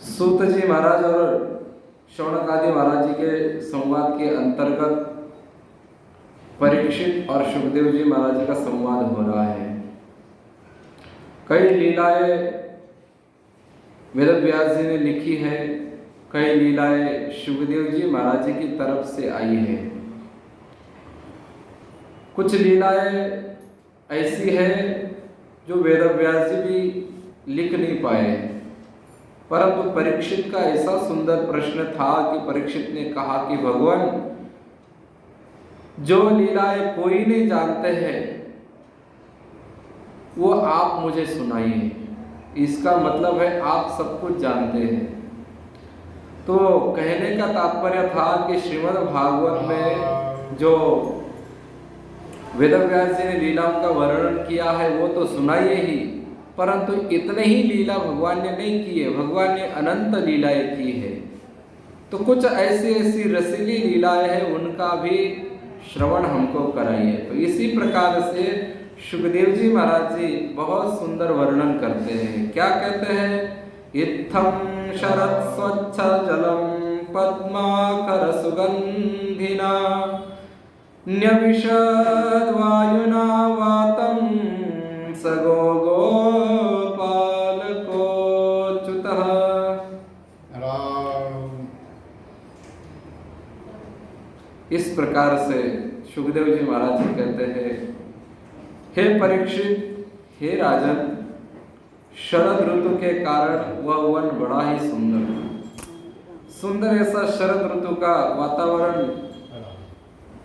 सूत जी महाराज और शौनक आदि महाराज जी के संवाद के अंतर्गत परीक्षित और सुखदेव जी महाराज जी का संवाद हो रहा है। कई लीलाएं वेद व्यास जी ने लिखी है, कई लीलाएं सुखदेव जी महाराज जी की तरफ से आई है। कुछ लीलाएं ऐसी है जो वेद व्यास जी भी लिख नहीं पाए, परंतु परीक्षित का ऐसा सुंदर प्रश्न था कि परीक्षित ने कहा कि भगवान, जो लीलाएं कोई नहीं जानते हैं वो आप मुझे सुनाइए। इसका मतलब है आप सब कुछ जानते हैं। तो कहने का तात्पर्य था कि श्रीमद् भागवत में जो वेद व्यास जी ने लीलाओं का वर्णन किया है वो तो सुनाइए ही, परंतु इतने ही लीला भगवान ने नहीं की है। भगवान ने अनंत लीलाएं की है। तो कुछ ऐसी ऐसी रसीली लीलाएं हैं, उनका भी श्रवण हमको कराइए। तो इसी प्रकार से सुखदेव जी महाराज जी बहुत सुंदर वर्णन करते हैं। क्या कहते हैं? इत्थं शरद स्वच्छ जलम पद्माकर सुगंधिना न्यविशद वायुना वातं सगो गोपालको च्युतः। इस प्रकार से सुखदेव जी महाराज जी कहते हैं, हे परीक्षित, हे राजन, शरद ऋतु के कारण वह वन बड़ा ही सुंदर ऐसा शरद ऋतु का वातावरण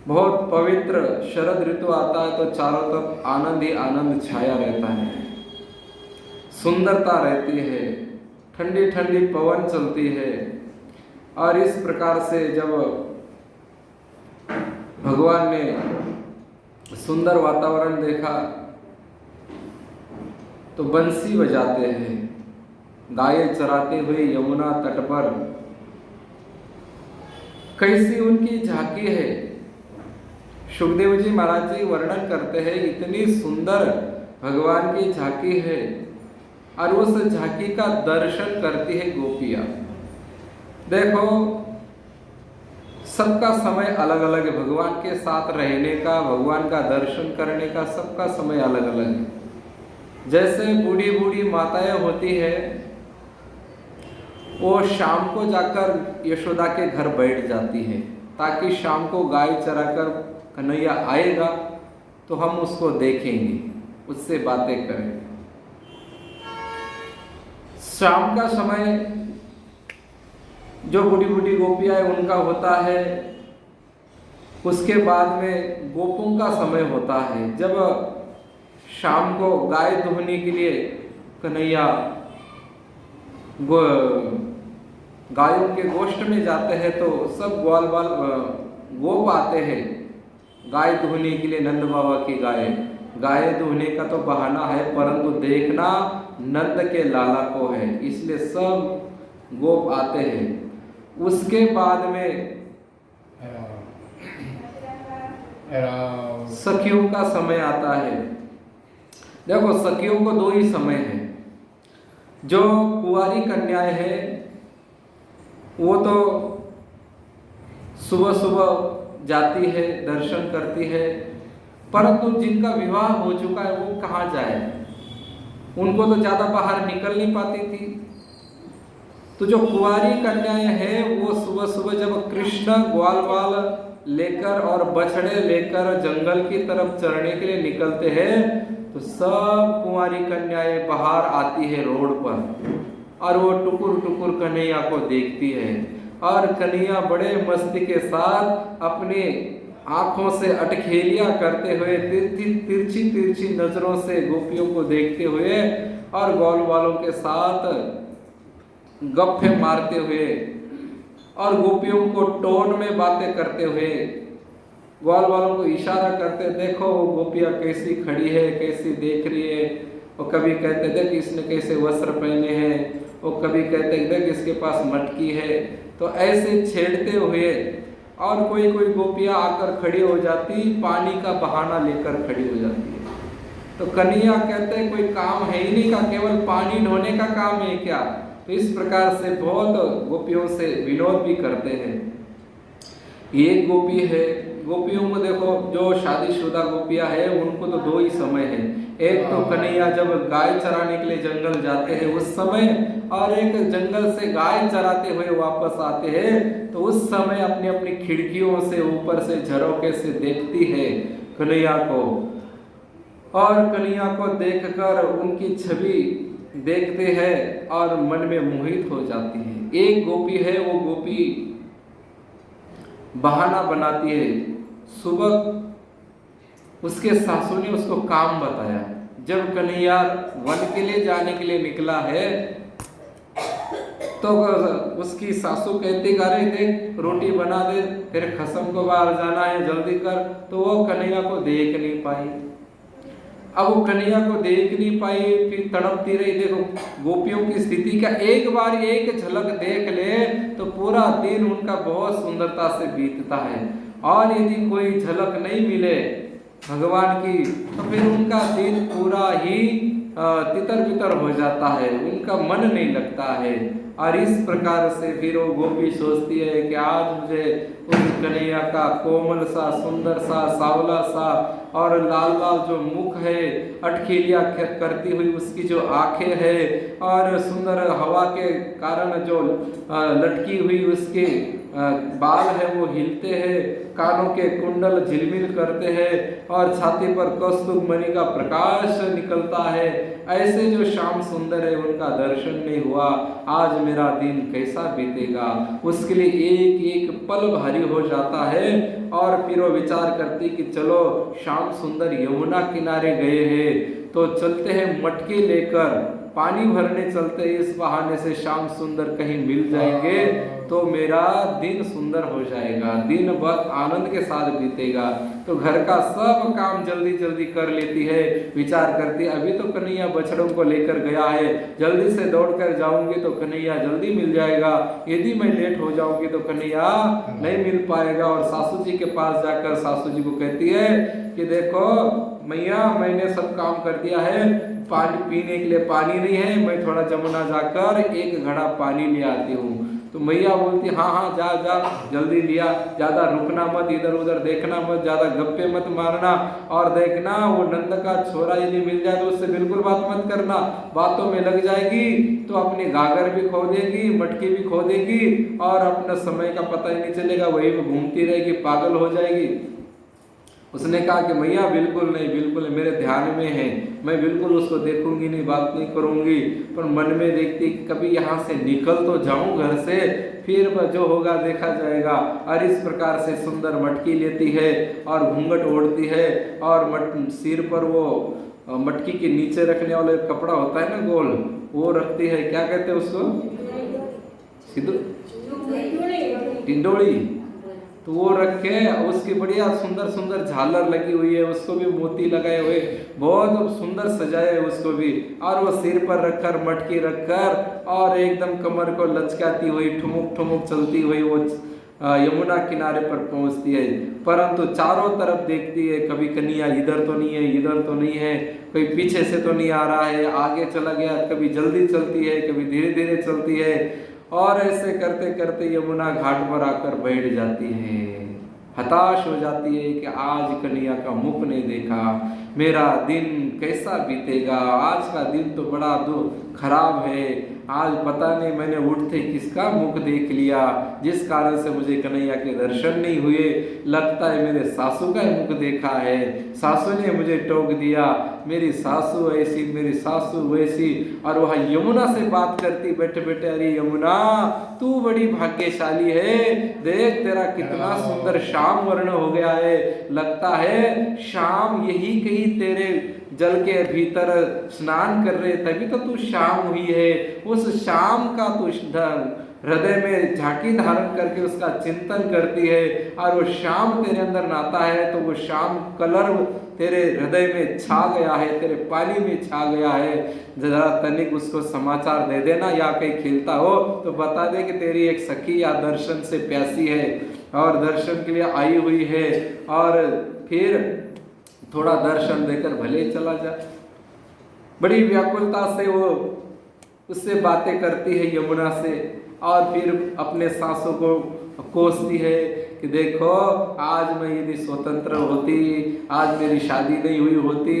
बहुत पवित्र। शरद ऋतु आता है तो चारों तरफ आनंद ही आनंद छाया रहता है, सुंदरता रहती है, ठंडी ठंडी पवन चलती है। और इस प्रकार से जब भगवान ने सुंदर वातावरण देखा तो बंसी बजाते हैं, गायें चराते हुए यमुना तट पर। कैसी उनकी झांकी है। सुखदेव जी महाराज जी वर्णन करते हैं, इतनी सुंदर भगवान की झांकी है और उस झांकी का दर्शन करती है गोपियां। देखो, सबका समय अलग अलग है। भगवान के साथ रहने का, भगवान का दर्शन करने का सबका समय अलग अलग है। जैसे बूढ़ी बूढ़ी माताएं होती है, वो शाम को जाकर यशोदा के घर बैठ जाती है ताकि शाम को गाय चराकर कन्हैया आएगा तो हम उसको देखेंगे, उससे बातें करेंगे। शाम का समय जो बूढ़ी बूढ़ी गोपियां हैं उनका होता है। उसके बाद में गोपों का समय होता है। जब शाम को गाय दुहने के लिए कन्हैया गायों के गोष्ठ में जाते हैं तो सब ग्वाल बाल गोप आते हैं गाय दुहने के लिए। नंद बाबा की गाय दुहने का तो बहाना है, परंतु देखना नंद के लाला को है, इसलिए सब गोप आते हैं। उसके बाद में सखियों का समय आता है। देखो, सखियों को दो ही समय है। जो कुंवारी कन्याएं हैं वो तो सुबह सुबह जाती है, दर्शन करती है, परंतु जिनका विवाह हो चुका है वो कहाँ जाए, उनको तो ज्यादा बाहर निकल नहीं पाती थी। तो जो कुंवारी कन्याएं हैं वो सुबह सुबह जब कृष्ण ग्वाल बाल लेकर और बछड़े लेकर जंगल की तरफ चरने के लिए निकलते हैं तो सब कुंवारी कन्याएं बाहर आती है रोड पर और वो टुकुर टुकुर कन्हैया को देखती है। और कन्हैया बड़े मस्ती के साथ अपनी आंखों से अटखेलियां करते हुए तिरछी तिरछी नजरों से गोपियों को देखते हुए और ग्वाल वालों के साथ गप्पे मारते हुए और गोपियों को टोन में बातें करते हुए ग्वाल वालों को इशारा करते, देखो वो गोपियां कैसी खड़ी है, कैसी देख रही है। वो कभी कहते देख इसने कैसे वस्त्र पहने हैं, वो कभी कहते देख इसके पास मटकी है। तो ऐसे छेड़ते हुए और कोई कोई गोपियां आकर खड़ी हो जाती, पानी का बहाना लेकर खड़ी हो जाती है। तो कन्हैया कहते कोई काम है ही नहीं का, केवल पानी ढोने का काम है क्या? तो इस प्रकार से बहुत गोपियों से विनोद भी करते हैं। एक गोपी है, गोपियों को देखो जो शादीशुदा गोपियां हैं उनको तो दो ही समय है, एक तो कन्हैया जब गाय चराने के लिए जंगल जाते हैं उस समय, और एक जंगल से गाय चराते हुए वापस आते हैं तो उस समय अपनी अपनी खिड़कियों से ऊपर से झरोखे से देखती है कन्हैया को, और कन्हैया को देखकर उनकी छवि देखते हैं और मन में मोहित हो जाती है। एक गोपी है, वो गोपी बहाना बनाती है। सुबह उसके सासू ने उसको काम बताया, जब कन्हैया वन के लिए जाने के लिए निकला है तो उसकी सासू कहती अरे देख रोटी बना दे, तेरे खसम को बाहर जाना है जल्दी कर, तो वो कन्हैया को देख नहीं पाई। अब वो कन्हैया को देख नहीं पाई, फिर तड़पती रही। देखो गोपियों की स्थिति का एक बार एक झलक देख ले तो पूरा दिन उनका बहुत सुंदरता से बीतता है, और यदि कोई झलक नहीं मिले भगवान की तो फिर उनका दिन पूरा ही तितर बितर हो जाता है, उनका मन नहीं लगता है। और इस प्रकार से फिर वो गोपी सोचती है कि आज मुझे उस कन्हैया का कोमल सा, सुंदर सा, सावला सा और लाल लाल जो मुख है, अटखेलियाँ करती हुई उसकी जो आंखें है, और सुंदर हवा के कारण जो लटकी हुई उसके बाल है वो हिलते हैं, कानों के कुंडल झिलमिल करते हैं, और छाती पर कौस्तुभ मणि का प्रकाश निकलता है, ऐसे जो श्याम सुंदर है उनका दर्शन नहीं हुआ, आज मेरा दिन कैसा बीतेगा। उसके लिए एक एक पल भारी हो जाता है, और फिर वो विचार करती कि चलो श्याम सुंदर यमुना किनारे गए हैं तो चलते हैं मटके लेकर पानी भरने चलते, इस बहाने से श्याम सुंदर कहीं मिल जाएंगे तो मेरा दिन सुंदर हो जाएगा, दिन बहुत आनंद के साथ बीतेगा। तो घर का सब काम जल्दी जल्दी कर लेती है, विचार करती अभी तो कन्हैया बछड़ों को लेकर गया है, जल्दी से दौड़कर जाऊंगी तो कन्हैया जल्दी मिल जाएगा, यदि मैं लेट हो जाऊंगी तो कन्हैया नहीं मिल पाएगा। और सासू जी के पास जाकर सासू जी को कहती है कि देखो मैया मैंने सब काम कर दिया है, पानी पीने के लिए पानी नहीं है, मैं थोड़ा जमुना जाकर एक घड़ा पानी ले आती हूँ। तो मैया बोलती हाँ हाँ जा जा जल्दी लिया, ज्यादा रुकना मत, इधर उधर देखना मत, ज्यादा गप्पे मत मारना, और देखना वो नंद का छोरा यदि मिल जाए तो उससे बिल्कुल बात मत करना, बातों में लग जाएगी तो अपनी गागर भी खो देगी, मटकी भी खो देगी, और अपना समय का पता ही नहीं चलेगा, वही वो घूमती रहेगी, पागल हो जाएगी। उसने कहा कि मैया बिल्कुल नहीं, बिल्कुल मेरे ध्यान में है, मैं बिल्कुल उसको देखूंगी नहीं, बात नहीं करूंगी, पर मन में देखती कभी यहाँ से निकल तो जाऊं घर से, फिर जो होगा देखा जाएगा। और इस प्रकार से सुंदर मटकी लेती है और घूंघट ओढ़ती है, और सिर पर वो मटकी के नीचे रखने वाला कपड़ा होता है ना गोल, वो रखती है, क्या कहते हैं उसको, टिंडोली, तो वो रखे, उसकी बढ़िया सुंदर सुंदर झालर लगी हुई है, उसको भी मोती लगाए हुए, बहुत सुंदर सजाए है उसको भी, और वो सिर पर रखकर मटकी रखकर और एकदम कमर को लचकाती हुई ठुमुक ठुमुक चलती हुई वो यमुना किनारे पर पहुंचती है। परंतु चारों तरफ देखती है, कभी कन्हैया इधर तो नहीं है, इधर तो नहीं है, कोई पीछे से तो नहीं आ रहा है, आगे चला गया, कभी जल्दी चलती है, कभी धीरे धीरे चलती है, और ऐसे करते करते यमुना घाट पर आकर बैठ जाती है। हताश हो जाती है कि आज कन्हैया का मुख नहीं देखा, मेरा दिन कैसा बीतेगा, आज का दिन तो बड़ा खराब है, आज पता नहीं मैंने उठते किसका मुख देख लिया, जिस कारण से मुझे कन्हैया के दर्शन नहीं हुए, लगता है मेरे सासू का मुख देखा है, सासू ने मुझे टोक दिया, मेरी सासू ऐसी, मेरी सासू वैसी। और वह यमुना से बात करती बैठे बैठे, अरे यमुना तू बड़ी भाग्यशाली है, देख तेरा कितना सुंदर श्याम वर्ण हो गया है, लगता है शाम यही कहीं तेरे जल के भीतर स्नान कर रहे, तभी तो तू शाम हुई है। उस शाम का तू हृदय में झांकी धारण करके उसका चिंतन करती है, और वो शाम तेरे अंदर नाता है तो वो शाम कलर तेरे हृदय में छा गया है, तेरे पानी में छा गया है। जरा तनिक उसको समाचार दे देना, या कहीं खेलता हो तो बता दे कि तेरी एक सखी या दर्शन से प्यासी है और दर्शन के लिए आई हुई है, और फिर थोड़ा दर्शन देकर भले चला जा। बड़ी व्याकुलता से वो उससे बातें करती है यमुना से, और फिर अपने सासों को कोसती है कि देखो आज मैं यदि स्वतंत्र होती, आज मेरी शादी नहीं हुई होती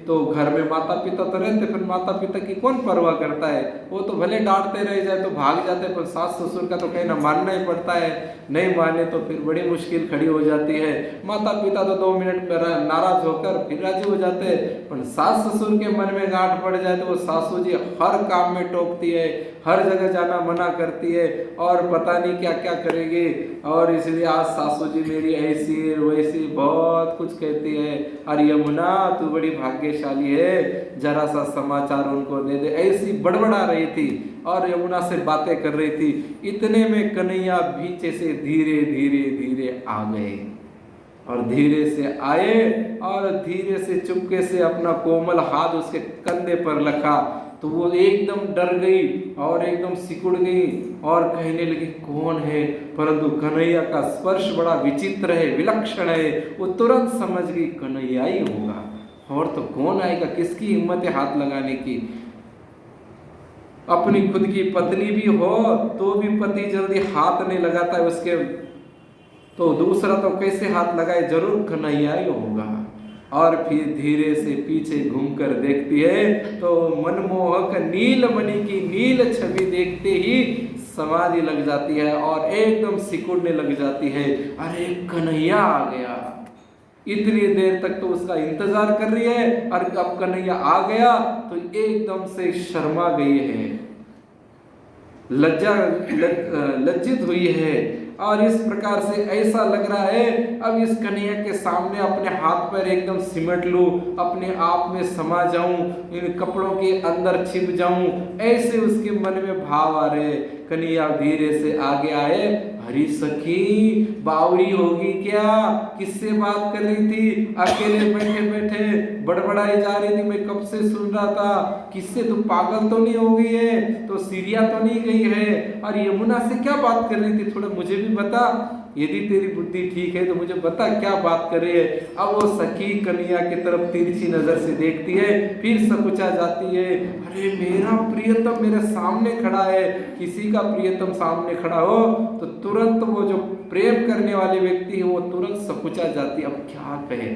तो घर में माता पिता तो रहते, फिर माता पिता की कौन परवाह करता है, वो तो भले डांटते रह जाए तो भाग जाते, पर सास ससुर का तो कहना मानना ही पड़ता है, नहीं माने तो फिर बड़ी मुश्किल खड़ी हो जाती है। माता पिता तो 2 मिनट में नाराज होकर फिर राजी हो जाते हैं, पर सास ससुर के मन में गांठ पड़ जाए तो वो सासू जी हर काम में टोकती है, हर जगह जाना मना करती है और पता नहीं क्या क्या करेगी। और इसलिए आज सासू जी मेरी ऐसी वैसी बहुत कुछ कहती है, और यमुना तू बड़ी भाग्यशाली है, जरा सा समाचार उनको दे दे, ऐसी बड़बड़ा रही थी और यमुना से बातें कर रही थी। इतने में कन्हैया पीछे से धीरे धीरे धीरे आ गए, और धीरे से आए और धीरे से चुपके से अपना कोमल हाथ उसके कंधे पर रखा, तो वो एकदम डर गई और एकदम सिकुड़ गई और कहने लगी कौन है, परंतु कन्हैया का स्पर्श बड़ा विचित्र है, विलक्षण है, वो तुरंत समझ गई कन्हैया ही होगा, और तो कौन आएगा, किसकी हिम्मत है हाथ लगाने की। अपनी खुद की पत्नी भी हो तो भी पति जल्दी हाथ नहीं लगाता है उसके, तो दूसरा तो कैसे हाथ लगाए, जरूर कन्हैया ही होगा। और फिर धीरे से पीछे घूमकर देखती है तो मनमोहक नीलमणि की नील छवि देखते ही समाधि लग जाती है और एकदम सिकुड़ने लग जाती है, अरे कन्हैया आ गया। इतनी देर तक तो उसका इंतजार कर रही है और अब कन्हैया आ गया तो एकदम से शर्मा गई है, लज्जित हुई है, और इस प्रकार से ऐसा लग रहा है अब इस कन्हैया के सामने अपने हाथ पैर एकदम सिमट लूं, अपने आप में समा जाऊं, इन कपड़ों के अंदर छिप जाऊं, ऐसे उसके मन में भाव आ रहे। कन्हैया धीरे से आगे आए, हरी सखी बावरी होगी क्या, किससे बात कर रही थी, अकेले बैठे बैठे बड़बड़ाई जा रही थी, मैं कब से सुन रहा था, किससे, तू पागल तो नहीं हो गई है, तो सीरिया तो नहीं गई है, और यमुना से क्या बात कर रही थी, थोड़ा मुझे भी बता, यदि तेरी बुद्धि ठीक है तो मुझे बता क्या बात कर रही है। अब वो सखी कन्हैया की तरफ तिरछी नजर से देखती है, फिर सकुचा जाती है, अरे मेरा प्रियतम मेरे सामने खड़ा है, किसी का प्रियतम सामने खड़ा हो तो तुरंत वो जो प्रेम करने वाले व्यक्ति है वो तुरंत सकुचा जाती है, अब क्या कहे।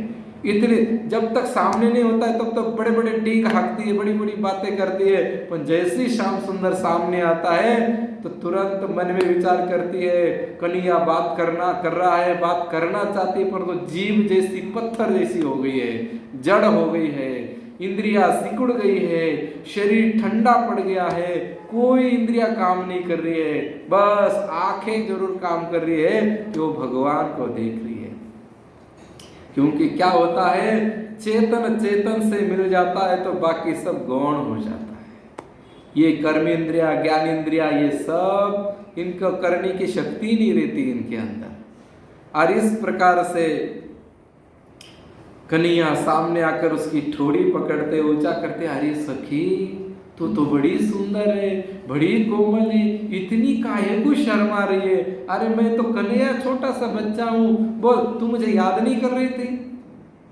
इतने जब तक सामने नहीं होता है तब तक बड़े बड़े टीक हाँकती है, बड़ी बड़ी बातें करती है, पर जैसे ही श्याम सुंदर सामने आता है तो तुरंत मन में विचार करती है, कन्हैया बात कर रहा है, बात करना चाहती है, पर तो जीभ जैसी पत्थर जैसी हो गई है, जड़ हो गई है, इंद्रिया सिकुड़ गई है, शरीर ठंडा पड़ गया है, कोई इंद्रिया काम नहीं कर रही है, बस आंखें जरूर काम कर रही है कि वो भगवान को देख रही है। क्योंकि क्या होता है, चेतन चेतन से मिल जाता है तो बाकी सब गौण हो जाता है। ये कर्म इंद्रिया ज्ञान इंद्रिया ये सब इनको करने की शक्ति नहीं रहती इनके अंदर। और इस प्रकार से कन्हैया सामने आकर उसकी ठोड़ी पकड़ते ऊंचा करते, अरे सखी तू तो बड़ी सुंदर है, बड़ी कोमल है, इतनी काहे को शर्मा रही है, अरे मैं तो कन्हैया छोटा सा बच्चा हूँ, बोल तू मुझे याद नहीं कर रही थी,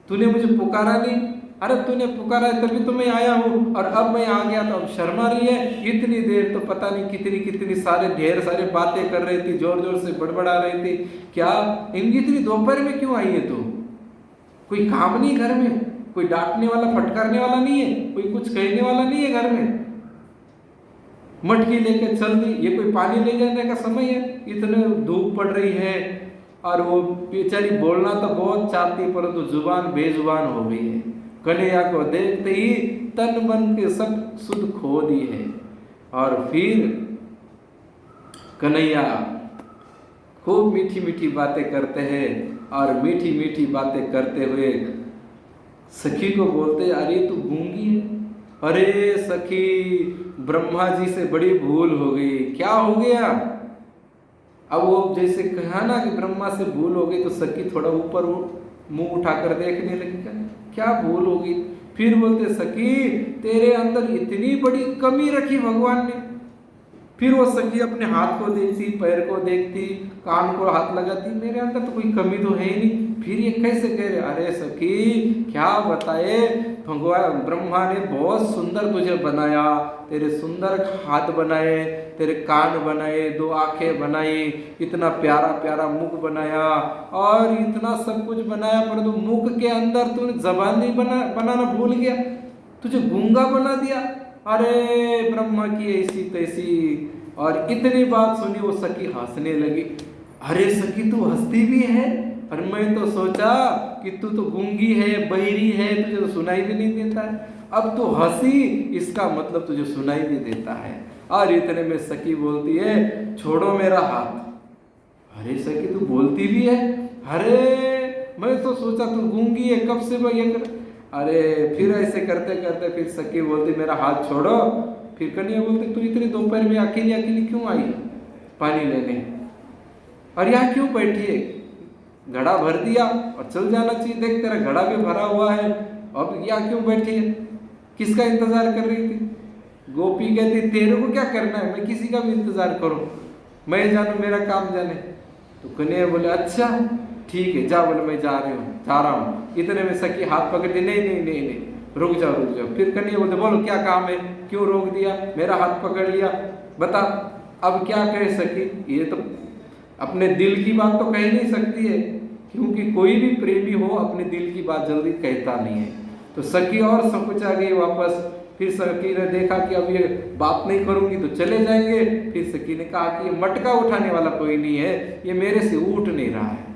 तूने मुझे पुकारा नहीं, अरे तूने पुकारा है तभी तो मैं आया हूँ, और अब मैं आ गया तो अब शर्मा रही है। इतनी देर तो पता नहीं कितनी कितनी सारे ढेर सारे बातें कर रही थी, जोर जोर से बड़बड़ा रही थी, क्या इनकी इतनी दोपहर में क्यों आई है तू, कोई काम नहीं घर में, कोई डांटने वाला फटकारने वाला नहीं है, कोई कुछ कहने वाला नहीं है घर में, मटकी लेके चल दी, ये कोई पानी ले जाने का समय है, इतने धूप पड़ रही है, और वो बेचारी बोलना तो बहुत चाहती परंतु जुबान बेजुबान हो गई है। कन्हैया को देखते ही तन मन के सब सुध खो दी है। और फिर कन्हैया खूब मीठी मीठी बातें करते हैं, और मीठी मीठी बातें करते हुए सखी को बोलते, अरे तू गूंगी है, अरे सखी ब्रह्मा जी से बड़ी भूल हो गई, क्या हो गया। अब वो जैसे कहा ना कि ब्रह्मा से भूल हो गई तो सखी थोड़ा ऊपर मुंह उठाकर देखने लगी, क्या भूल होगी। फिर बोलते, सखी तेरे अंदर इतनी बड़ी कमी रखी भगवान ने। फिर वो सखी अपने हाथ को देखती, पैर को देखती, कान को हाथ लगाती, मेरे अंदर तो कोई कमी तो है ही नहीं। फिर ये कैसे कह रहे, अरे सखी क्या बताए, भगवान ब्रह्मा ने बहुत सुंदर तुझे बनाया, तेरे सुंदर हाथ बनाए, तेरे कान बनाए, 2 आंखें बनाई, इतना प्यारा प्यारा मुख बनाया और इतना सब कुछ बनाया, परंतु मुख के अंदर तूने जबान नहीं बनाना भूल गया, तुझे गूंगा बना दिया। अरे ब्रह्मा की ऐसी तैसी। और इतनी बात सुनी वो सखी हंसने लगी। अरे सखी तू हंसती भी है, और मैं तो सोचा कि तू तो गूंगी है, बहरी है, तुझे तो सुनाई भी नहीं देता है, अब तो हंसी, इसका मतलब तुझे सुनाई भी देता है। और इतने में सखी बोलती है छोड़ो मेरा हाथ। अरे सखी तू बोलती भी है, अरे मैं तो सोचा तू गूंगी है, कब से मैं ये कर। अरे फिर ऐसे करते करते फिर सखी बोलती मेरा हाथ छोड़ो। फिर कन्या बोलती तू इतनी दोपहर में अकेली अकेली क्यों आई पानी लेने, और यहाँ क्यों बैठी है, घड़ा भर दिया और चल जाना चाहिए, देख तेरा घड़ा भी भरा हुआ है, अब यहाँ क्यों बैठी है, किसका इंतजार कर रही थी। गोपी कहती तेरे को क्या करना है, मैं किसी का भी इंतजार करूं, मैं जानू मेरा काम जाने। तो कन्हैया बोले अच्छा ठीक है जा, बोले मैं जा रहा हूँ। इतने में सखी हाथ पकड़ दी, नहीं नहीं नहीं नहीं रुक जाओ। फिर कन्हैया बोलते बोलो क्या काम है, क्यों रोक दिया, मेरा हाथ पकड़ लिया, बता अब क्या कहे सखी। ये तो अपने दिल की बात तो कह नहीं सकती है, क्योंकि कोई भी प्रेमी हो अपने दिल की बात जल्दी कहता नहीं है। तो सखी और संकुचा गई वापस। फिर सखी ने देखा कि अब ये बात नहीं करूंगी तो चले जाएंगे। फिर सखी ने कहा कि ये मटका उठाने वाला कोई नहीं है, ये मेरे से उठ नहीं रहा है।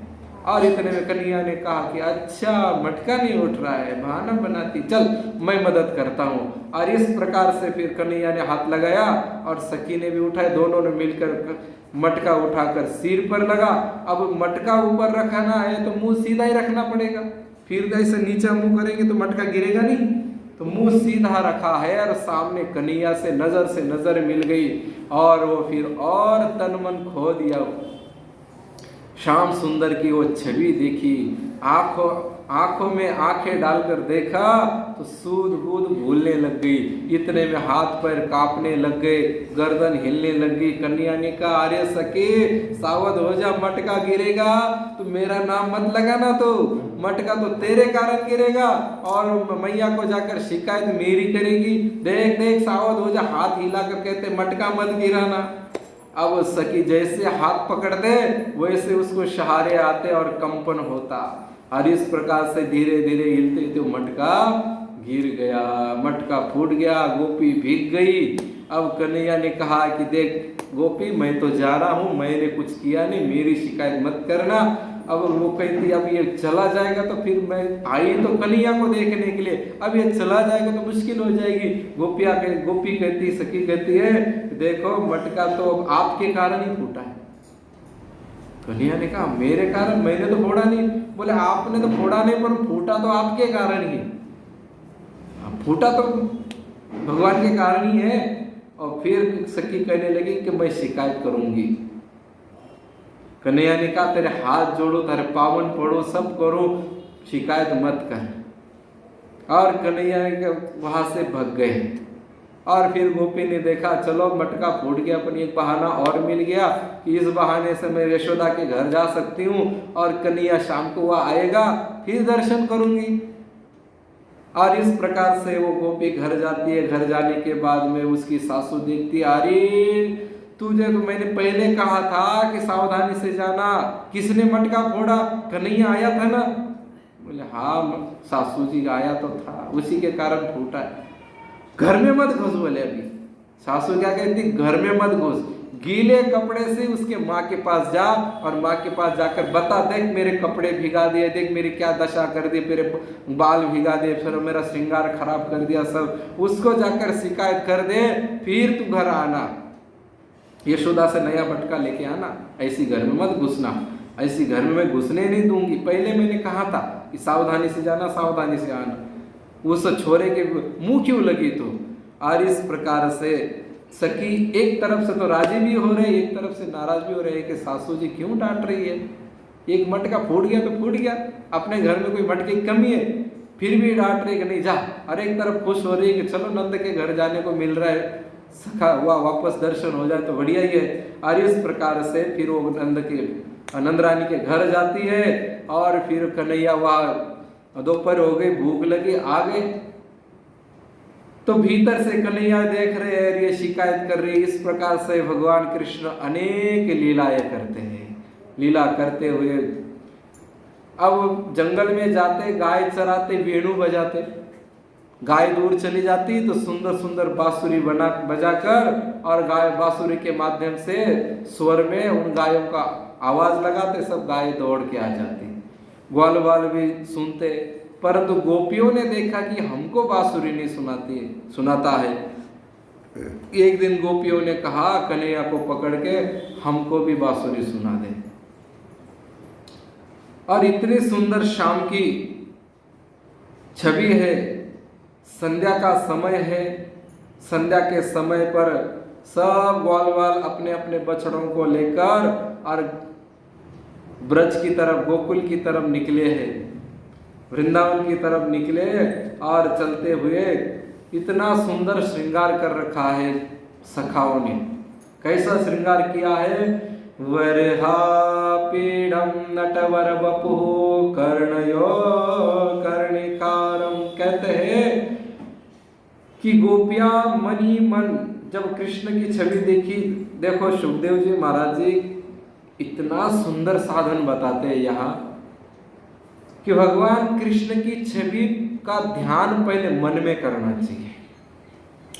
और इतने में कन्हैया ने कहा कि अच्छा मटका नहीं उठ रहा है, बहाना बनाती, चल मैं मदद करता हूँ। और इस प्रकार से फिर कन्हैया ने हाथ लगाया और सखी ने भी उठाया, दोनों ने मिलकर मटका उठाकर सिर पर लगा। अब मटका ऊपर रखना है तो मुंह सीधा ही रखना पड़ेगा, फिर ऐसे नीचे मुंह करेंगे तो मटका गिरेगा नहीं, तो मुंह सीधा रखा है और सामने कन्हैया से नजर मिल गई। और वो फिर और तन मन खो दिया, श्याम सुंदर की वो छवि देखी, आंखों में आंखें डालकर देखा तो सूद बूद भूलने लग गई। इतने में हाथ पैर कांपने लग गए, गर्दन हिलने लग गई। कन्हैया ने कहा अरे सके सावध हो जा, मटका गिरेगा तो मेरा नाम मत लगाना, तो मटका तो तेरे कारण गिरेगा और मैया को जाकर शिकायत मेरी करेगी। देख देख सावध हो जा, हाथ हिलाकर कहते मटका मत गिराना। अब सखी जैसे हाथ पकड़ते वैसे उसको सहारे आते और कंपन होता, और इस प्रकार से धीरे धीरे हिलते हिलते मटका गिर गया, मटका फूट गया, गोपी भीग गई। अब कन्हैया ने कहा कि देख गोपी मैं तो जा रहा हूँ, मैंने कुछ किया नहीं, मेरी शिकायत मत करना। अब वो कहती अब ये चला जाएगा तो फिर मैं आई तो कन्हैया को देखने के लिए, अब ये चला जाएगा तो मुश्किल हो जाएगी। गोपी कहती सखी कहती है देखो मटका तो अब आपके कारण ही फूटा है। कन्हैया ने कहा मेरे कारण, मैंने तो फोड़ा नहीं। बोले आपने तो फोड़ा नहीं पर फूटा तो आपके कारण ही, फूटा तो भगवान के कारण ही है। और फिर सखी कहने लगी कि मैं शिकायत करूंगी। कन्हैया ने कहा तेरे हाथ जोड़ो, तेरे पावन पड़ो, सब करो, शिकायत मत कर। और कन्हैया वहां से भाग गए। और फिर गोपी ने देखा चलो मटका फूट गया, पर एक बहाना और मिल गया कि इस बहाने से मैं यशोदा के घर जा सकती हूँ और कन्हैया शाम को वह आएगा, फिर दर्शन करूंगी। और इस प्रकार से वो गोपी घर जाती है। घर जाने के बाद में उसकी सासू देखती, अरे तुझे तो मैंने पहले कहा था कि सावधानी से जाना, किसने मटका फोड़ा, कन्हैया आया था ना। बोले हाँ सासू जी आया तो था, उसी के कारण फूटा है। घर में मत घुस, बोले अभी सासू क्या कहती घर में मत घुस, गीले कपड़े से उसके माँ के पास जा और माँ के पास जाकर बता देख मेरे कपड़े भिगा दिए, देख मेरी क्या दशा कर दी, मेरे बाल भिगा दिए, फिर मेरा श्रृंगार खराब कर दिया सब, उसको जाकर शिकायत कर दे, फिर तू घर आना, यशोदा से नया मटका लेके आना, ऐसी घर में मत घुसना, ऐसी घर में मैं घुसने नहीं दूंगी। पहले मैंने कहा था कि सावधानी से जाना, सावधानी से आना, उस छोरे के मुंह क्यों लगी तो। और इस प्रकार से सखी एक तरफ से तो राजी भी हो रही, एक तरफ से नाराज भी हो रही है कि सासू जी क्यों डांट रही है, एक मटका फूट गया तो फूट गया, अपने घर में कोई मटके की कमी है, फिर भी डांट रही कि नहीं जा। और एक तरफ खुश हो रही है कि चलो नंद के घर जाने को मिल रहा है, सखा हुआ वापस दर्शन हो जाए तो बढ़िया ही है। और इस प्रकार से फिर वो नंद रानी के घर जाती है। और फिर कन्हैया वहाँ दोपहर हो गई, भूख लगी, आ गए। तो भीतर से कन्हैया देख रहे हैं, ये शिकायत कर रही है। इस प्रकार से भगवान कृष्ण अनेक लीलाएं करते हैं। लीला करते हुए अब जंगल में जाते, गाय चराते, वेणु बजाते। गाय दूर चली जाती तो सुंदर सुंदर बांसुरी बजाकर और गाय बांसुरी के माध्यम से स्वर में उन गायों का आवाज लगाते, सब गाय दौड़ के आ जाती। ग्वाल बाल भी सुनते, परंतु गोपियों ने देखा कि हमको बांसुरी नहीं सुनाता है। एक दिन गोपियों ने कहा कन्हैया को पकड़ के हमको भी बांसुरी सुना दे। और इतनी सुंदर शाम की छवि है, संध्या का समय है। संध्या के समय पर सब ग्वाल बाल अपने अपने बछड़ों को लेकर और ब्रज की तरफ, गोकुल की तरफ निकले हैं, वृंदावन की तरफ निकले और चलते हुए इतना सुंदर श्रृंगार कर रखा है सखाओं ने। कैसा श्रृंगार किया है? वरहा पीढ़म नटवर वपुः कर्णयो कर्णिकारम। कहते हैं कि गोपियां मन ही मन जब कृष्ण की छवि देखी, देखो सुखदेव जी महाराज जी इतना सुंदर साधन बताते हैं यहाँ कि भगवान कृष्ण की छवि का ध्यान पहले मन में करना चाहिए,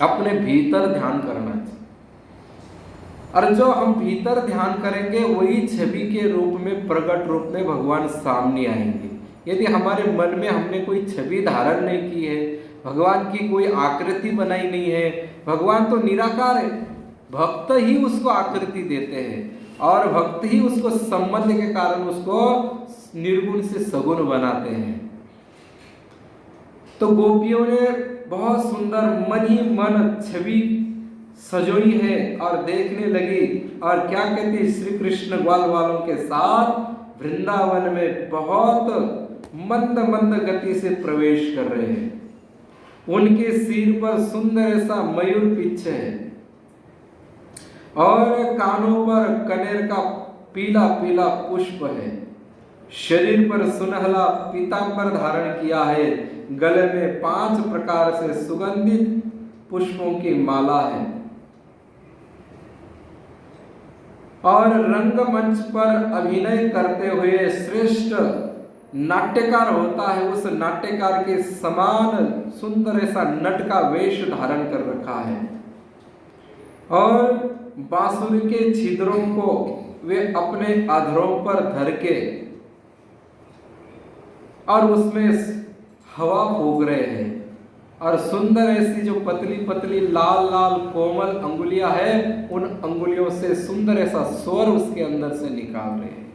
अपने भीतर ध्यान करना चाहिए। और जो हम भीतर ध्यान करेंगे वही छवि के रूप में, प्रकट रूप में भगवान सामने आएंगे। यदि हमारे मन में हमने कोई छवि धारण नहीं की है, भगवान की कोई आकृति बनाई नहीं है, भगवान तो निराकार है, भक्त ही उसको आकृति देते हैं और भक्त ही उसको संबंध के कारण उसको निर्गुण से सगुण बनाते हैं। तो गोपियों ने बहुत सुंदर मन ही मन छवि सजोई है और देखने लगी। और क्या कहती, श्री कृष्ण ग्वाल वालों के साथ वृंदावन में बहुत मंद मंद गति से प्रवेश कर रहे हैं। उनके सिर पर सुंदर ऐसा मयूर पिच्छ है और कानों पर कनेर का पीला पीला पुष्प है। शरीर पर सुनहला पीतांबर धारण किया है। गले में 5 प्रकार से सुगंधित पुष्पों की माला है। और रंगमंच पर अभिनय करते हुए श्रेष्ठ नाट्यकार होता है, उस नाट्यकार के समान सुंदर ऐसा नट का वेश धारण कर रखा है। और बांसुरी के छिद्रों को वे अपने अधरों पर धर के और उसमें हवा फूंक रहे हैं। और सुंदर ऐसी जो पतली पतली लाल लाल कोमल अंगुलियां हैं, उन अंगुलियों से सुंदर ऐसा स्वर उसके अंदर से निकाल रहे हैं।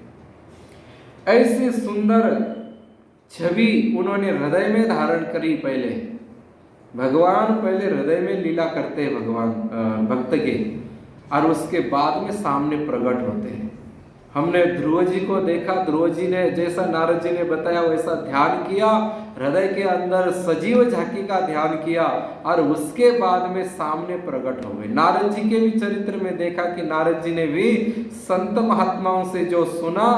ऐसी सुंदर छवि उन्होंने हृदय में धारण करी। पहले भगवान पहले हृदय में लीला करते हैं भगवान भक्त के, और उसके बाद में सामने प्रकट होते हैं। हमने ध्रुव जी को देखा, ध्रुव जी ने जैसा नारद जी ने बताया वैसा ध्यान किया, हृदय के अंदर सजीव झांकी का ध्यान किया और उसके बाद में सामने प्रकट हो गए। नारद जी के भी चरित्र में देखा कि नारद जी ने भी संत महात्माओं से जो सुना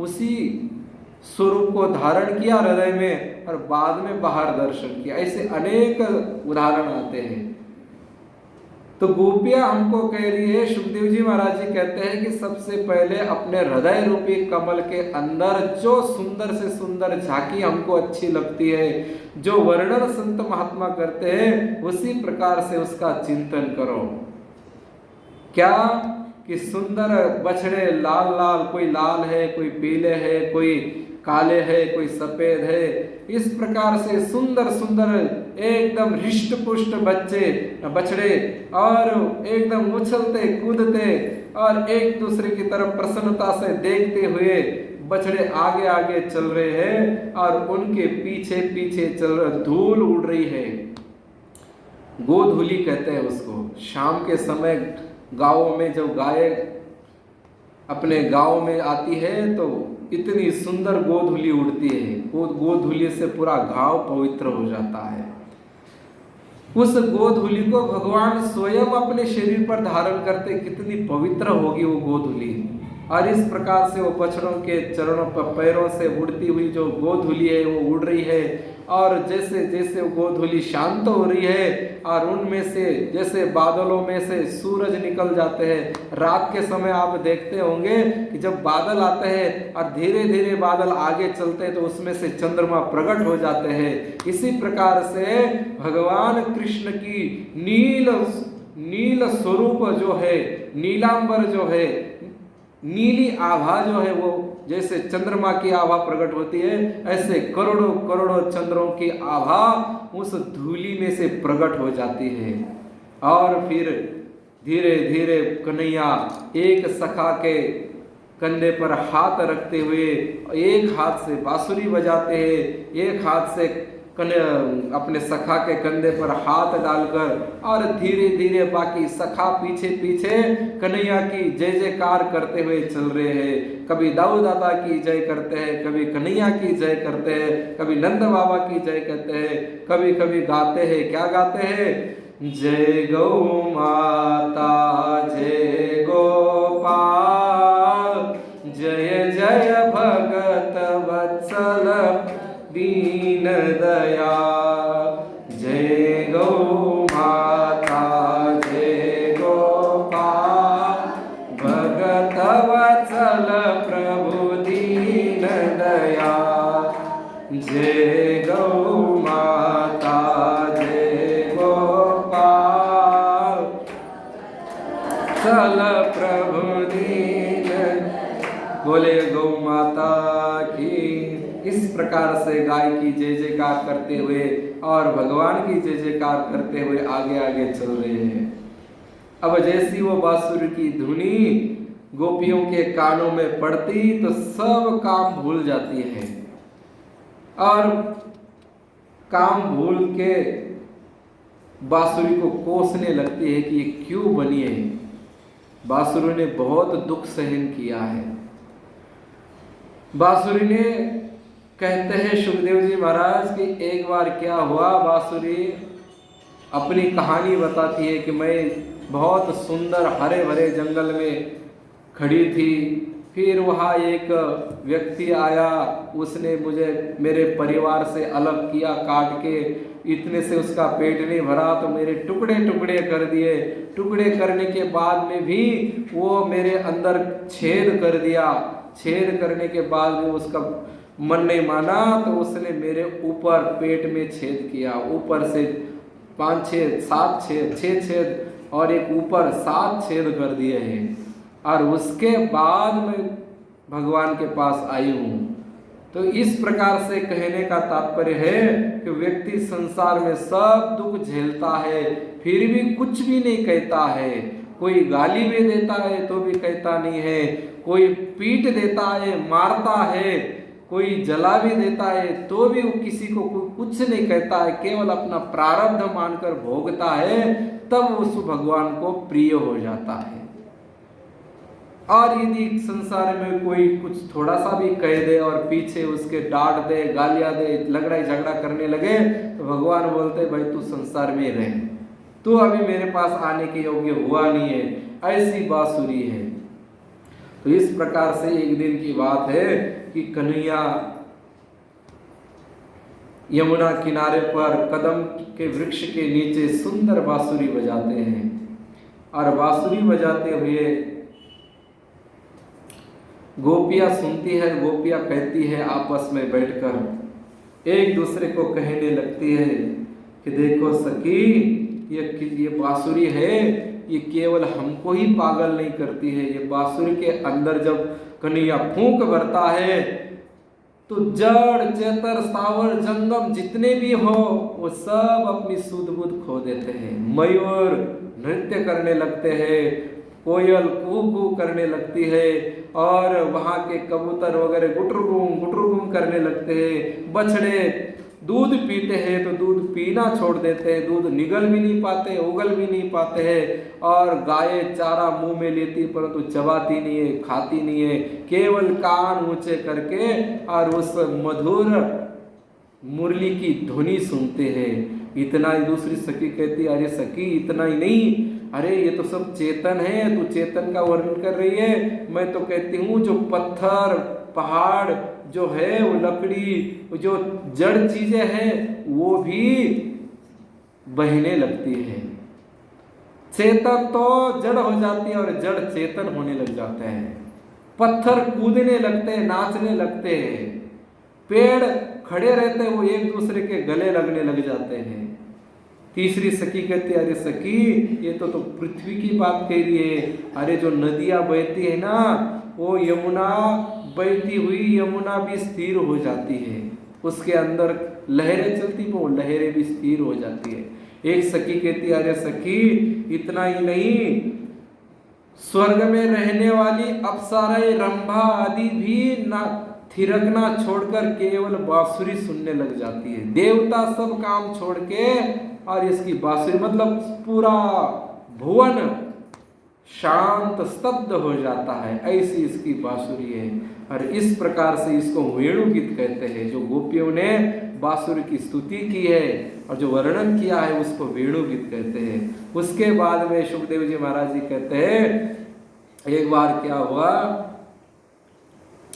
उसी स्वरूप को धारण किया हृदय में और बाद में बाहर दर्शन किया। ऐसे अनेक उदाहरण आते हैं। तो गोपियां हमको कह रही है, सुखदेव जी महाराज जी कहते हैं कि सबसे पहले अपने हृदय रूपी कमल के अंदर जो सुंदर से सुंदर झांकी हमको अच्छी लगती है, जो वर्णन संत महात्मा करते हैं, उसी प्रकार से उसका चिंतन करो। क्या कि सुंदर बछड़े लाल लाल, कोई लाल है, कोई पीले है, कोई काले है, कोई सफेद है, इस प्रकार से सुंदर सुंदर एकदम हृष्ट पुष्ट बछड़े और एकदम उछलते कूदते और एक दूसरे की तरफ प्रसन्नता से देखते हुए बछड़े आगे आगे चल रहे हैं और उनके पीछे पीछे चल रहे, धूल उड़ रही है। गोधूली कहते हैं उसको। शाम के समय गांवों में जब गाय अपने गांव में आती है तो इतनी सुंदर गोधूली उड़ती है। गोधूली से पूरा गांव पवित्र हो जाता है। उस गोधूली को भगवान स्वयं अपने शरीर पर धारण करते, कितनी पवित्र होगी वो गोधूली। और इस प्रकार से वो बछड़ों के चरणों पर पैरों से उड़ती हुई जो गोधूली है वो उड़ रही है और जैसे जैसे गोधूली शांत हो रही है और उनमें से जैसे बादलों में से सूरज निकल जाते हैं। रात के समय आप देखते होंगे कि जब बादल आते हैं और धीरे धीरे बादल आगे चलते हैं तो उसमें से चंद्रमा प्रकट हो जाते हैं। इसी प्रकार से भगवान कृष्ण की नील स्वरूप जो है, नीलांबर जो है, नीली आभा जो है, वो जैसे चंद्रमा की आभा प्रकट होती है ऐसे करोड़ों करोड़ों चंद्रों की आभा उस धूली में से प्रकट हो जाती है। और फिर धीरे धीरे कन्हैया एक सखा के कंधे पर हाथ रखते हुए एक हाथ से बांसुरी बजाते हैं, एक हाथ से अपने सखा के कंधे पर हाथ डालकर और धीरे धीरे बाकी सखा पीछे पीछे कन्हैया की जय जयकार करते हुए चल रहे हैं। कभी दाऊ दादा की जय करते हैं, कभी कन्हैया की जय करते हैं, कभी नंद बाबा की जय करते हैं, कभी कभी गाते हैं, क्या गाते हैं, जय गौ माता जय गोपाल, जय जय भगत वत्सल दीन दया, जय गौ माता जय गोपाल, भगत वत्सल प्रभु दीन दया, जय गौ माता जय गोपाल सल प्रभु दीन, बोले गौ माता की। इस प्रकार से गाय की जय जयकार करते हुए और भगवान की जय जयकार करते हुए आगे आगे चल रहे हैं। अब जैसी वो बांसुरी की धुनी गोपियों के कानों में पड़ती तो सब काम भूल जाती है और काम भूल के बांसुरी को कोसने लगती है कि ये क्यों बनी है। बांसुरी ने बहुत दुख सहन किया है। बांसुरी ने, कहते हैं सुखदेव जी महाराज कि एक बार क्या हुआ, बांसुरी अपनी कहानी बताती है कि मैं बहुत सुंदर हरे भरे जंगल में खड़ी थी, फिर वहाँ एक व्यक्ति आया, उसने मुझे मेरे परिवार से अलग किया काट के, इतने से उसका पेट नहीं भरा तो मेरे टुकड़े टुकड़े कर दिए। टुकड़े करने के बाद में भी वो मेरे अंदर छेद कर दिया। छेद करने के बाद भी उसका मन नहीं माना तो उसने मेरे ऊपर पेट में छेद किया, ऊपर से 5 छेद 7 छेद 6 छेद और एक ऊपर 7 छेद कर दिए हैं। और उसके बाद मैं भगवान के पास आई हूँ। तो इस प्रकार से कहने का तात्पर्य है कि व्यक्ति संसार में सब दुख झेलता है फिर भी कुछ भी नहीं कहता है। कोई गाली भी देता है तो भी कहता नहीं है, कोई पीट देता है, मारता है, कोई जला भी देता है तो भी वो किसी को कुछ नहीं कहता है, केवल अपना प्रारब्ध मानकर भोगता है, तब उस भगवान को प्रिय हो जाता है। और यदि संसार में कोई कुछ थोड़ा सा भी कह दे और पीछे उसके डांट दे, गालियां दे, लड़ाई झगड़ा करने लगे तो भगवान बोलते भाई तू संसार में रहे, तू अभी मेरे पास आने के योग्य हुआ नहीं है। ऐसी बांसुरी है। तो इस प्रकार से एक दिन की बात है कि कन्हैया यमुना किनारे पर कदम के वृक्ष के नीचे सुंदर बांसुरी बजाते हैं और बांसुरी बजाते हुए गोपियां सुनती है। गोपियां कहती है आपस में बैठकर एक दूसरे को कहने लगती है कि देखो सखी, ये बांसुरी है, ये केवल हमको ही पागल नहीं करती है। ये बांसुरी के अंदर जब कन्हैया फूंक भरता है तो जड़ चेतर स्थावर जंगम जितने भी हो वो सब अपनी सुध बुध खो देते हैं। मयूर नृत्य करने लगते हैं, कोयल कू कू करने लगती है और वहाँ के कबूतर वगैरह गुटरुगुम करने लगते हैं। बछड़े दूध पीते हैं तो दूध पीना छोड़ देते हैं, दूध निगल भी नहीं पाते, उगल भी नहीं पाते हैं। और गाय चारा मुंह में लेती परंतु चबाती नहीं है, खाती नहीं है, केवल कान ऊंचे करके और उस मधुर मुरली की ध्वनि सुनते हैं। इतना ही दूसरी सखी कहती, अरे सखी इतना ही नहीं, अरे ये तो सब चेतन है, तू चेतन का वर्णन कर रही है। मैं तो कहती हूँ जो पत्थर, पहाड़, जो है वो लकड़ी, जो जड़ चीजें हैं वो भी बहने लगती है। चेतन तो जड़ हो जाती है और जड़ चेतन होने लग जाते हैं। पत्थर कूदने लगते हैं, नाचने लगते हैं, पेड़ खड़े रहते हैं, वो एक दूसरे के गले लगने लग जाते हैं। तीसरी सखी कहती है, अरे सखी ये तो पृथ्वी की बात कह रही है। अरे जो नदियां बहती है ना, वो यमुना बहती हुई यमुना भी स्थिर हो जाती है, उसके अंदर लहरें चलती, वो लहरें भी स्थिर हो जाती है। एक सखी कहती है, अरे सखी इतना ही नहीं, स्वर्ग में रहने वाली अप्सराएं रंभा आदि भी ना थिरकना छोड़कर केवल बांसुरी सुनने लग जाती है। देवता सब काम छोड़ के और इसकी बांसुरी, मतलब पूरा भुवन शांत स्तब्ध हो जाता है, ऐसी इसकी बांसुरी है। और इस प्रकार से इसको वेणु गीत कहते हैं। जो गोपियों ने बांसुरी की स्तुति की है और जो वर्णन किया है उसको वेणु गीत कहते हैं। उसके बाद में सुखदेव जी महाराज जी कहते हैं, एक बार क्या हुआ,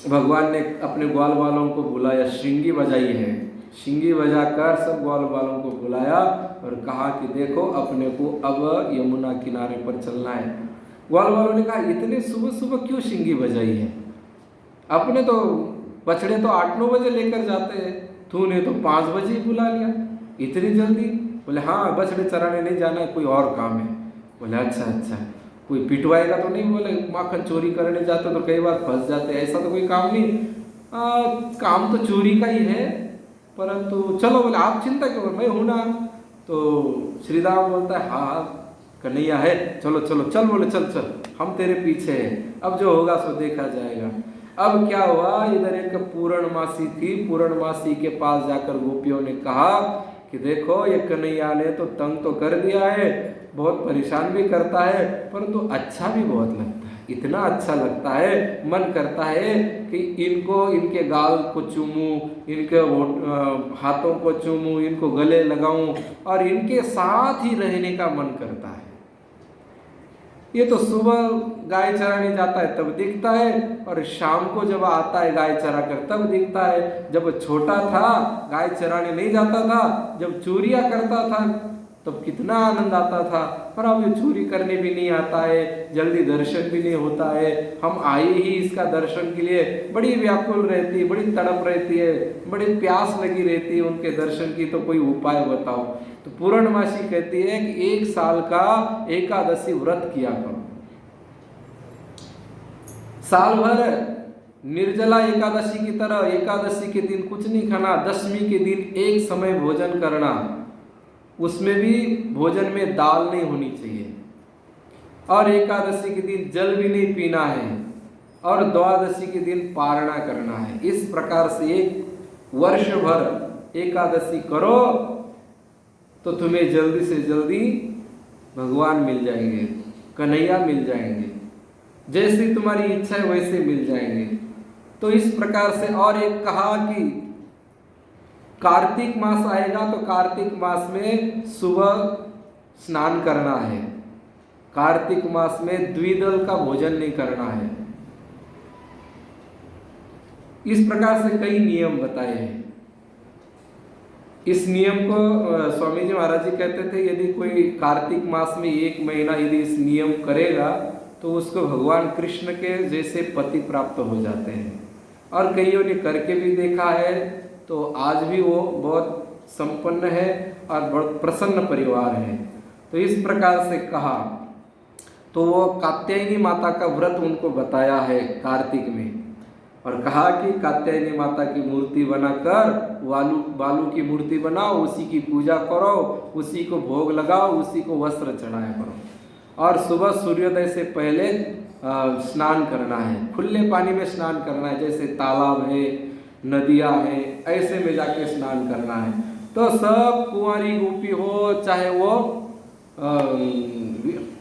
भगवान ने अपने ग्वाल वालों को बुलाया, श्रृंगी बजाई है, श्रृंगी बजाकर सब ग्वाल वालों को बुलाया और कहा कि देखो अपने को अब यमुना किनारे पर चलना है। ग्वाल वालों ने कहा, इतने सुबह सुबह क्यों श्रृंगी बजाई है? अपने तो बछड़े तो 8-9 बजे लेकर जाते हैं, तूने तो 5 बजे ही बुला लिया, इतनी जल्दी? बोले हाँ, बछड़े चराने नहीं जाना है, कोई और काम है। बोले अच्छा अच्छा, कोई पिटवाएगा तो नहीं? बोले माखन चोरी करने जाते तो कई बार फंस जाते, ऐसा तो कोई काम नहीं। काम तो चोरी का ही है, परंतु चलो। बोले आप चिंता क्यों, मैं हूं ना। तो श्रीराम बोलता है, हाँ कन्हैया है, चलो चलो चल। बोले चल चल, हम तेरे पीछे हैं, अब जो होगा सो देखा जाएगा। अब क्या हुआ, इधर एक पूर्णमासी थी, पूर्णमासी के पास जाकर गोपियों ने कहा कि देखो ये कन्हैया ने तो तंग तो कर दिया है, बहुत परेशान भी करता है, परंतु अच्छा भी बहुत लगता है। इतना अच्छा लगता है, मन करता है कि इनको, इनके गाल को चूमूं, इनके हाथों को चूमूं, इनको गले लगाऊं और इनके साथ ही रहने का मन करता है। ये तो सुबह गाय चराने जाता है तब दिखता है, और शाम को जब आता है गाय चरा कर तब दिखता है। जब छोटा था गाय चराने नहीं जाता था, जब चोरियां करता था तब कितना आनंद आता था, पर अब ये चोरी करने भी नहीं आता है, जल्दी दर्शन भी नहीं होता है। हम आए ही इसका दर्शन के लिए, बड़ी व्याकुल रहती है, बड़ी तड़प रहती है, बड़ी प्यास लगी रहती है उनके दर्शन की, तो कोई उपाय बताओ। तो पूर्णमासी कहती है कि 1 साल का एकादशी व्रत किया करो, साल भर निर्जला एकादशी की तरह एकादशी के दिन कुछ नहीं खाना, दशमी के दिन एक समय भोजन करना, उसमें भी भोजन में दाल नहीं होनी चाहिए, और एकादशी के दिन जल भी नहीं पीना है, और द्वादशी के दिन पारणा करना है। इस प्रकार से 1 वर्ष भर एकादशी करो तो तुम्हें जल्दी से जल्दी भगवान मिल जाएंगे, कन्हैया मिल जाएंगे, जैसी तुम्हारी इच्छा है वैसे मिल जाएंगे। तो इस प्रकार से, और एक कहा कि कार्तिक मास आएगा तो कार्तिक मास में सुबह स्नान करना है, कार्तिक मास में द्विदल का भोजन नहीं करना है। इस प्रकार से कई नियम बताए हैं। इस नियम को स्वामी जी महाराज जी कहते थे, यदि कोई कार्तिक मास में 1 महीना यदि इस नियम करेगा तो उसको भगवान कृष्ण के जैसे पति प्राप्त हो जाते हैं। और कईयों ने करके भी देखा है, तो आज भी वो बहुत संपन्न है और बहुत प्रसन्न परिवार है। तो इस प्रकार से कहा, तो वो कात्यायनी माता का व्रत उनको बताया है कार्तिक में, और कहा कि कात्यायनी माता की मूर्ति बनाकर बालू की मूर्ति बनाओ, उसी की पूजा करो, उसी को भोग लगाओ, उसी को वस्त्र चढ़ाया करो, और सुबह सूर्योदय से पहले स्नान करना है, खुले पानी में स्नान करना है, जैसे तालाब है, नदियाँ हैं, ऐसे में जाके स्नान करना है। तो सब कुंवारी गोपी हो चाहे वो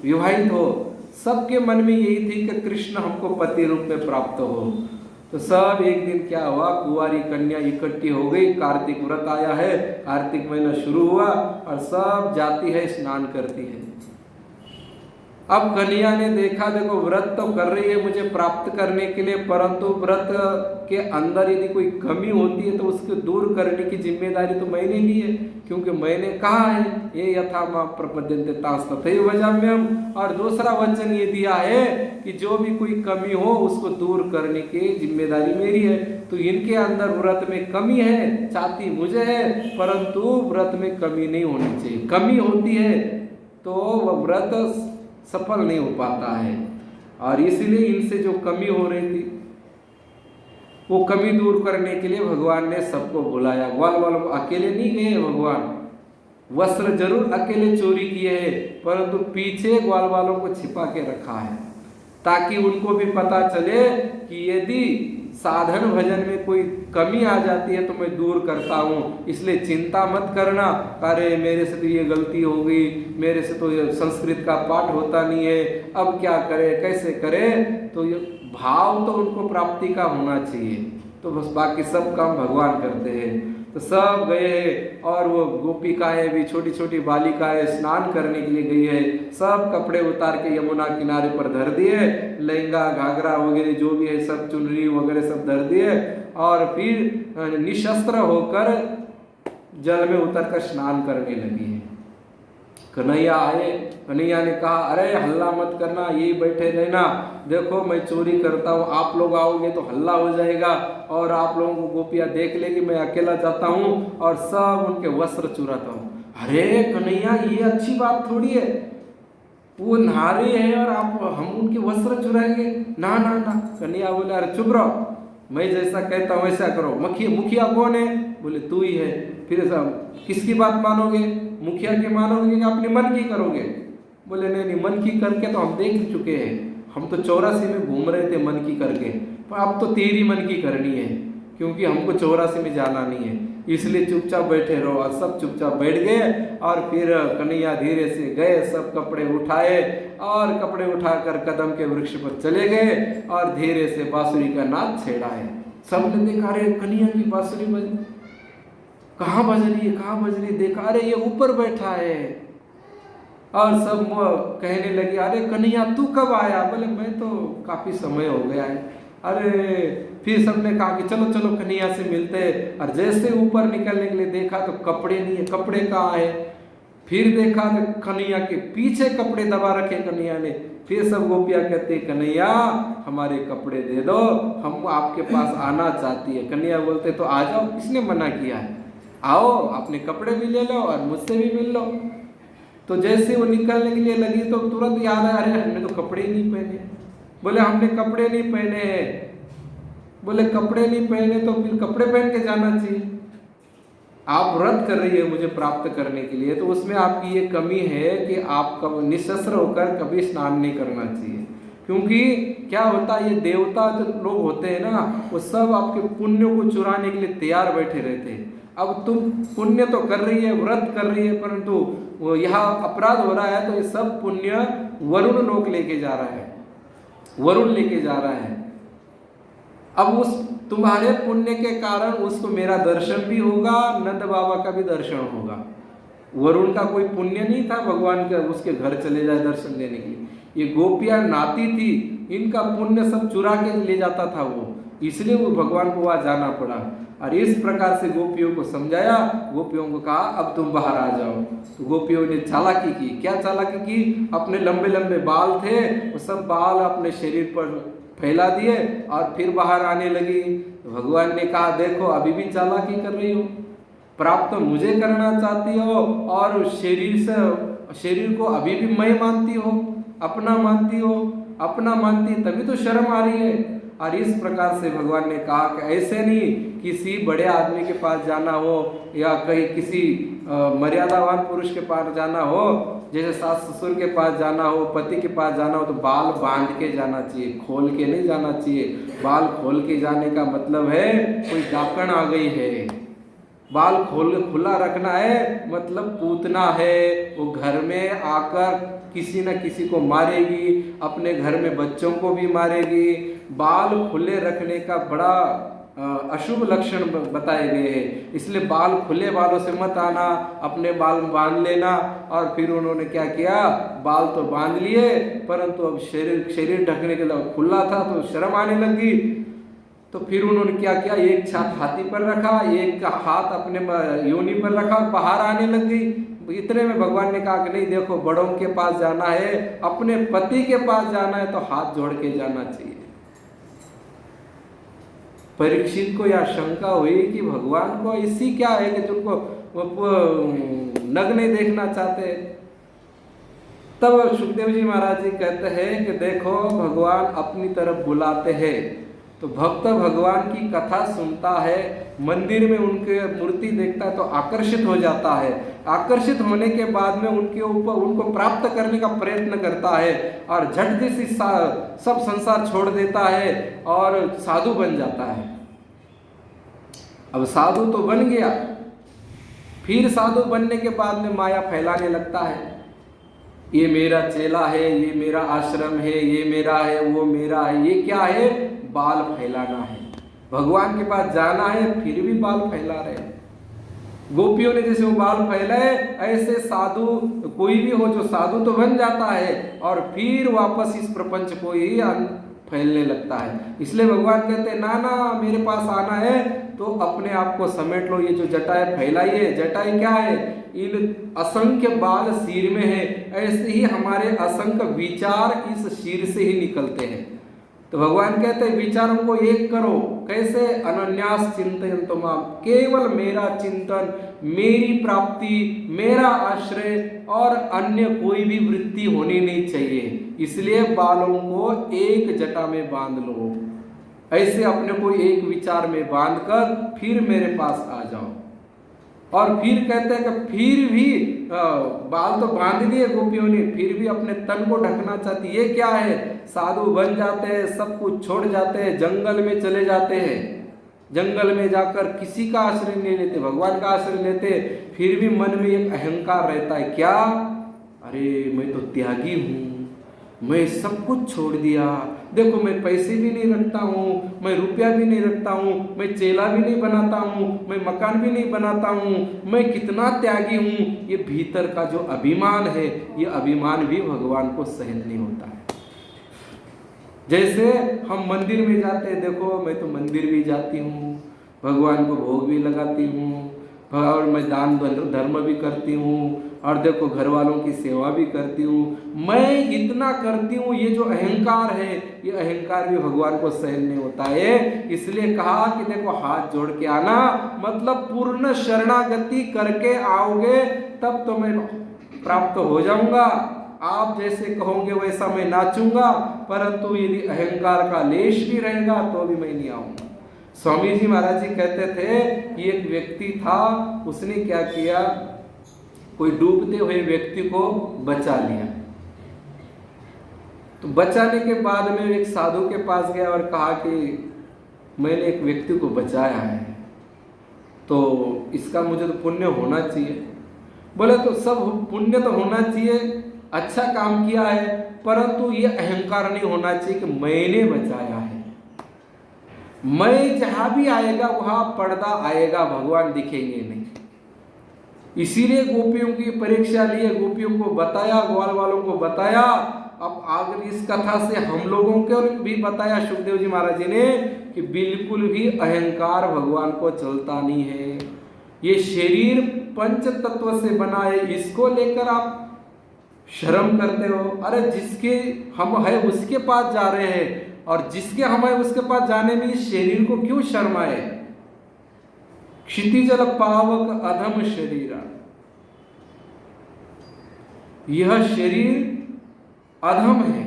विवाहित हो, सबके मन में यही थी कि कृष्ण हमको पति रूप में प्राप्त हो। तो सब एक दिन क्या हुआ, कुंवारी कन्या इकट्ठी हो गई, कार्तिक व्रत आया है, कार्तिक महीना शुरू हुआ और सब जाती है स्नान करती है। अब कन्हैया ने देखा, देखो व्रत तो कर रही है मुझे प्राप्त करने के लिए, परंतु व्रत के अंदर यदि कोई कमी होती है तो उसको दूर करने की जिम्मेदारी तो मैंने ली है, क्योंकि मैंने कहा है ये यथा मां प्रपद्यन्ते तास तथैव भजाम्यहम्। और दूसरा वचन ये दिया है कि जो भी कोई कमी हो उसको दूर करने की जिम्मेदारी मेरी है। तो इनके अंदर व्रत में कमी है, चाहती मुझे है, परंतु व्रत में कमी नहीं होनी चाहिए। कमी होती है तो वह व्रत सफल नहीं हो पाता है। और इसलिए इनसे जो कमी हो रही थी वो कमी दूर करने के लिए भगवान ने सबको बुलाया। ग्वाल वालों को अकेले नहीं गए भगवान, वस्त्र जरूर अकेले चोरी किए हैं, परंतु पीछे ग्वाल वालों को छिपा के रखा है, ताकि उनको भी पता चले कि यदि साधन भजन में कोई कमी आ जाती है तो मैं दूर करता हूँ, इसलिए चिंता मत करना। अरे मेरे से तो ये गलती हो गई, मेरे से तो ये संस्कृत का पाठ होता नहीं है, अब क्या करे कैसे करे। तो ये भाव तो उनको प्राप्ति का होना चाहिए, तो बस बाकी सब काम भगवान करते हैं। तो सब गए और वो गोपिकाएं भी, छोटी छोटी बालिकाएं स्नान करने के लिए गई है, सब कपड़े उतार के यमुना किनारे पर धर दिए, लहंगा घाघरा वगैरह जो भी है सब, चुनरी वगैरह सब धर दिए, और फिर निशस्त्र होकर जल में उतर कर स्नान करने लगी है। कन्हैया आए, कन्हैया ने कहा अरे हल्ला मत करना, यही बैठे रहना, देखो मैं चोरी करता हूँ, आप लोग आओगे तो हल्ला हो जाएगा और आप लोगों को गोपियाँ देख लेगी मैं अकेला जाता हूँ और सब उनके वस्त्र चुराता हूँ। अरे कन्हैया ये अच्छी बात थोड़ी है, वो नारी है और आप हम उनके वस्त्र चुराएंगे, ना ना ना। कन्हैया बोले अरे चुप रहो, मैं जैसा कहता हूँ वैसा करो। मुखिया कौन है? बोले तू ही है। फिर किसकी बात मानोगे, मुखिया की मानोगे कि अपने मन की करोगे? बोले नहीं नहीं, मन की करके तो हम देख चुके हैं, हम तो 84 में घूम रहे थे मन की करके, पर अब तो तेरी मन की करनी है, क्योंकि हमको 84 में जाना नहीं है, इसलिए चुपचाप बैठे रहो। और सब चुपचाप बैठ गए और फिर कन्हैया धीरे से गए, सब कपड़े उठाए और कपड़े उठाकर कदम के वृक्ष पर चले गए और धीरे से बांसुरी का नाद छेड़ा है। सबने देखा अरे कन्हैया की बांसुरी बज, कहाँ बज रही है, कहाँ बज रही है? देखा अरे ये ऊपर बैठा है। और सब कहने लगे अरे कन्हैया तू कब आया? बोले मैं तो काफी समय हो गया है। अरे फिर सबने कहा कि चलो चलो कन्हैया से मिलते हैं। और जैसे ऊपर निकलने के लिए देखा तो कपड़े नहीं है, कपड़े कहाँ है? फिर देखा तो कन्हैया के पीछे कपड़े दबा रखे कन्हैया ने। फिर सब गोपियाँ कहते कन्हैया हमारे कपड़े दे दो, हम आपके पास आना चाहती है। कन्हैया बोलते तो आ जाओ, किसने मना किया है, आओ अपने कपड़े भी ले लो और मुझसे भी मिल लो। तो जैसे वो निकलने के लिए लगी तो तुरंत याद आया अरे हमने तो कपड़े ही नहीं पहने। बोले हमने कपड़े नहीं पहने हैं। बोले कपड़े नहीं पहने तो फिर कपड़े पहन के जाना चाहिए। आप व्रत कर रही है मुझे प्राप्त करने के लिए, तो उसमें आपकी ये कमी है कि आप कब निशस्त्र होकर कभी स्नान नहीं करना चाहिए। क्योंकि क्या होता है, ये देवता जो लोग होते हैं ना, वो सब आपके पुण्य को चुराने के लिए तैयार बैठे रहते हैं। अब तुम पुण्य तो कर रही है, व्रत कर रही है, परंतु वो यहाँ अपराध हो रहा है तो ये सब पुण्य वरुण लोक लेके जा रहा है, वरुण लेके जा रहा है। अब उस तुम्हारे पुण्य के कारण उसको मेरा दर्शन भी होगा, नंद बाबा का भी दर्शन होगा। वरुण का कोई पुण्य नहीं था भगवान का उसके घर चले जाए दर्शन देने के लिए। ये गोपियां नाती थी, इनका पुण्य सब चुरा के ले जाता था वो, इसलिए वो भगवान को वहाँ जाना पड़ा। और इस प्रकार से गोपियों को समझाया, गोपियों को कहा अब तुम बाहर आ जाओ। तो गोपियों ने चालाकी की। क्या चालाकी की? अपने लंबे लंबे बाल थे वो सब बाल अपने शरीर पर फैला दिए और फिर बाहर आने लगी। भगवान ने कहा देखो अभी भी चालाकी कर रही हो, प्राप्त तो मुझे करना चाहती हो और शरीर को अभी भी मैं मानती हो, अपना मानती हो, अपना मानती तभी तो शर्म आ रही है। और इस प्रकार से भगवान ने कहा कि ऐसे नहीं, किसी बड़े आदमी के पास जाना हो या कहीं किसी मर्यादावान पुरुष के पास जाना हो, जैसे सास ससुर के पास जाना हो, पति के पास जाना हो, तो बाल बांध के जाना चाहिए, खोल के नहीं जाना चाहिए। बाल खोल के जाने का मतलब है कोई डाकण आ गई है। बाल खुला रखना है मतलब पूतना है, वो घर में आकर किसी न किसी को मारेगी, अपने घर में बच्चों को भी मारेगी। बाल खुले रखने का बड़ा अशुभ लक्षण बताए गए हैं। इसलिए बाल खुले बालों से मत आना, अपने बाल बांध लेना। और फिर उन्होंने क्या किया, बाल तो बांध लिए परंतु अब शरीर ढकने के लिए खुला था तो शर्म आने लगी। तो फिर उन्होंने क्या किया, एक छाती हाथी पर रखा, एक हाथ अपने योनि पर रखा और बाहर आने लगी। इतने में भगवान ने कहा कि नहीं देखो, बड़ों के पास जाना है, अपने पति के पास जाना है तो हाथ जोड़ के जाना चाहिए। परीक्षित को यह शंका हुई कि भगवान को इसी क्या है कि तुमको नग्न देखना चाहते। तब सुखदेव जी महाराज जी कहते हैं कि देखो, भगवान अपनी तरफ बुलाते हैं तो भक्त भगवान की कथा सुनता है, मंदिर में उनके मूर्ति देखता है तो आकर्षित हो जाता है। आकर्षित होने के बाद में उनके ऊपर उनको प्राप्त करने का प्रयत्न करता है और झट से सब संसार छोड़ देता है और साधु बन जाता है। अब साधु तो बन गया, फिर साधु बनने के बाद में माया फैलाने लगता है, ये मेरा चेला है, ये मेरा आश्रम है, ये मेरा है, वो मेरा है। ये क्या है, बाल फैलाना है। भगवान के पास जाना है फिर भी बाल फैला रहे। गोपियों ने जैसे वो बाल फैलाए, ऐसे साधु कोई भी हो जो साधु तो बन जाता है और फिर वापस इस प्रपंच को ही फैलने लगता है। इसलिए भगवान कहते हैं, ना ना, मेरे पास आना है तो अपने आप को समेट लो। ये जो जटाएं फैलाई है, जटाएं क्या है, इन असंख्य बाल सिर में है, ऐसे ही हमारे असंख्य विचार इस सिर से ही निकलते हैं। तो भगवान कहते हैं विचारों को एक करो। कैसे, अनन्यास चिंतयन्तु माम, केवल मेरा चिंतन, मेरी प्राप्ति, मेरा आश्रय और अन्य कोई भी वृत्ति होनी नहीं चाहिए। इसलिए बालों को एक जटा में बांध लो, ऐसे अपने को एक विचार में बांधकर फिर मेरे पास आ जाओ। और फिर कहते हैं कि फिर भी बाल तो बांध लिए गोपियों ने, फिर भी अपने तन को ढकना चाहती। ये क्या है, साधु बन जाते हैं, सब कुछ छोड़ जाते हैं, जंगल में चले जाते हैं, जंगल में जाकर किसी का आश्रय नहीं लेते, भगवान का आश्रय लेते, फिर भी मन में एक अहंकार रहता है। क्या, अरे मैं तो त्यागी हूँ, मैं सब कुछ छोड़ दिया, देखो मैं पैसे भी नहीं रखता हूँ, मैं रुपया भी नहीं रखता हूँ, मैं चेला भी नहीं बनाता हूँ, मैं मकान भी नहीं बनाता हूँ, मैं कितना त्यागी हूँ। ये भीतर का जो अभिमान है, ये अभिमान भी भगवान को सहन नहीं होता है। जैसे हम मंदिर में जाते हैं, देखो मैं तो मंदिर भी जाती हूँ, भगवान को भोग भी लगाती हूँ और मैं दान धर्म भी करती हूँ और देखो घर वालों की सेवा भी करती हूँ, मैं इतना करती हूँ। ये जो अहंकार है, ये अहंकार भी भगवान को सहन नहीं होता है। इसलिए कहा कि देखो हाथ जोड़ के आना, मतलब पूर्ण शरणागति करके आओगे तब तो मैं प्राप्त हो जाऊंगा। आप जैसे कहोगे वैसा मैं नाचूंगा, परंतु यदि अहंकार का लेश भी रहेगा तो भी मैं नहीं आऊंगा। स्वामी जी महाराज जी कहते थे कि एक व्यक्ति था, उसने क्या किया, कोई डूबते हुए व्यक्ति को बचा लिया। तो बचाने के बाद में एक साधु के पास गया और कहा कि मैंने एक व्यक्ति को बचाया है, तो इसका मुझे तो पुण्य होना चाहिए। बोले तो सब पुण्य तो होना चाहिए, अच्छा काम किया है, परंतु ये अहंकार नहीं होना चाहिए कि मैंने बचाया है। मैं जहां भी आएगा वहां पर्दा आएगा, भगवान दिखेंगे नहीं। इसीलिए गोपियों की परीक्षा लिए, गोपियों को बताया, ग्वाल वालों को बताया। अब आगे इस कथा से हम लोगों को भी बताया सुखदेव जी महाराज जी ने कि बिल्कुल भी अहंकार भगवान को चलता नहीं है। ये शरीर पंच तत्व से बना है, इसको लेकर आप शर्म करते हो। अरे जिसके हम है उसके पास जा रहे हैं, और जिसके हम है उसके पास जाने में इस शरीर को क्यों शर्म आए। क्षितिजल पावक अधम शरीर, यह शरीर अधम है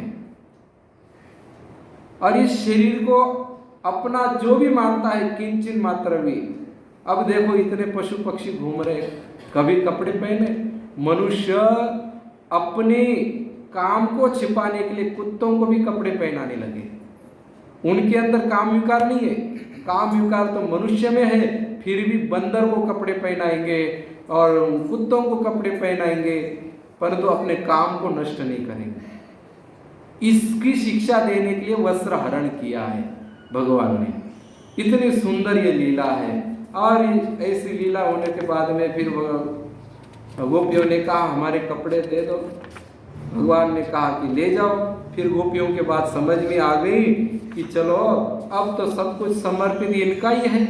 और इस शरीर को अपना जो भी मानता है किंचन मात्र भी। अब देखो इतने पशु पक्षी घूम रहे, कभी कपड़े पहने। मनुष्य अपने काम को छिपाने के लिए कुत्तों को भी कपड़े पहनाने लगे। उनके अंदर काम विकार नहीं है, काम विकार तो मनुष्य में है, फिर भी बंदर को कपड़े पहनाएंगे और कुत्तों को कपड़े पहनाएंगे, परंतु अपने काम को नष्ट नहीं करेंगे। इसकी शिक्षा देने के लिए वस्त्र हरण किया है भगवान ने। इतनी सुंदर ये लीला है। और ऐसी लीला होने के बाद में फिर गोपियों ने कहा हमारे कपड़े दे दो। भगवान ने कहा कि ले जाओ। फिर गोपियों के बात समझ में आ गई कि चलो अब तो सब कुछ समर्पित इनका ही है।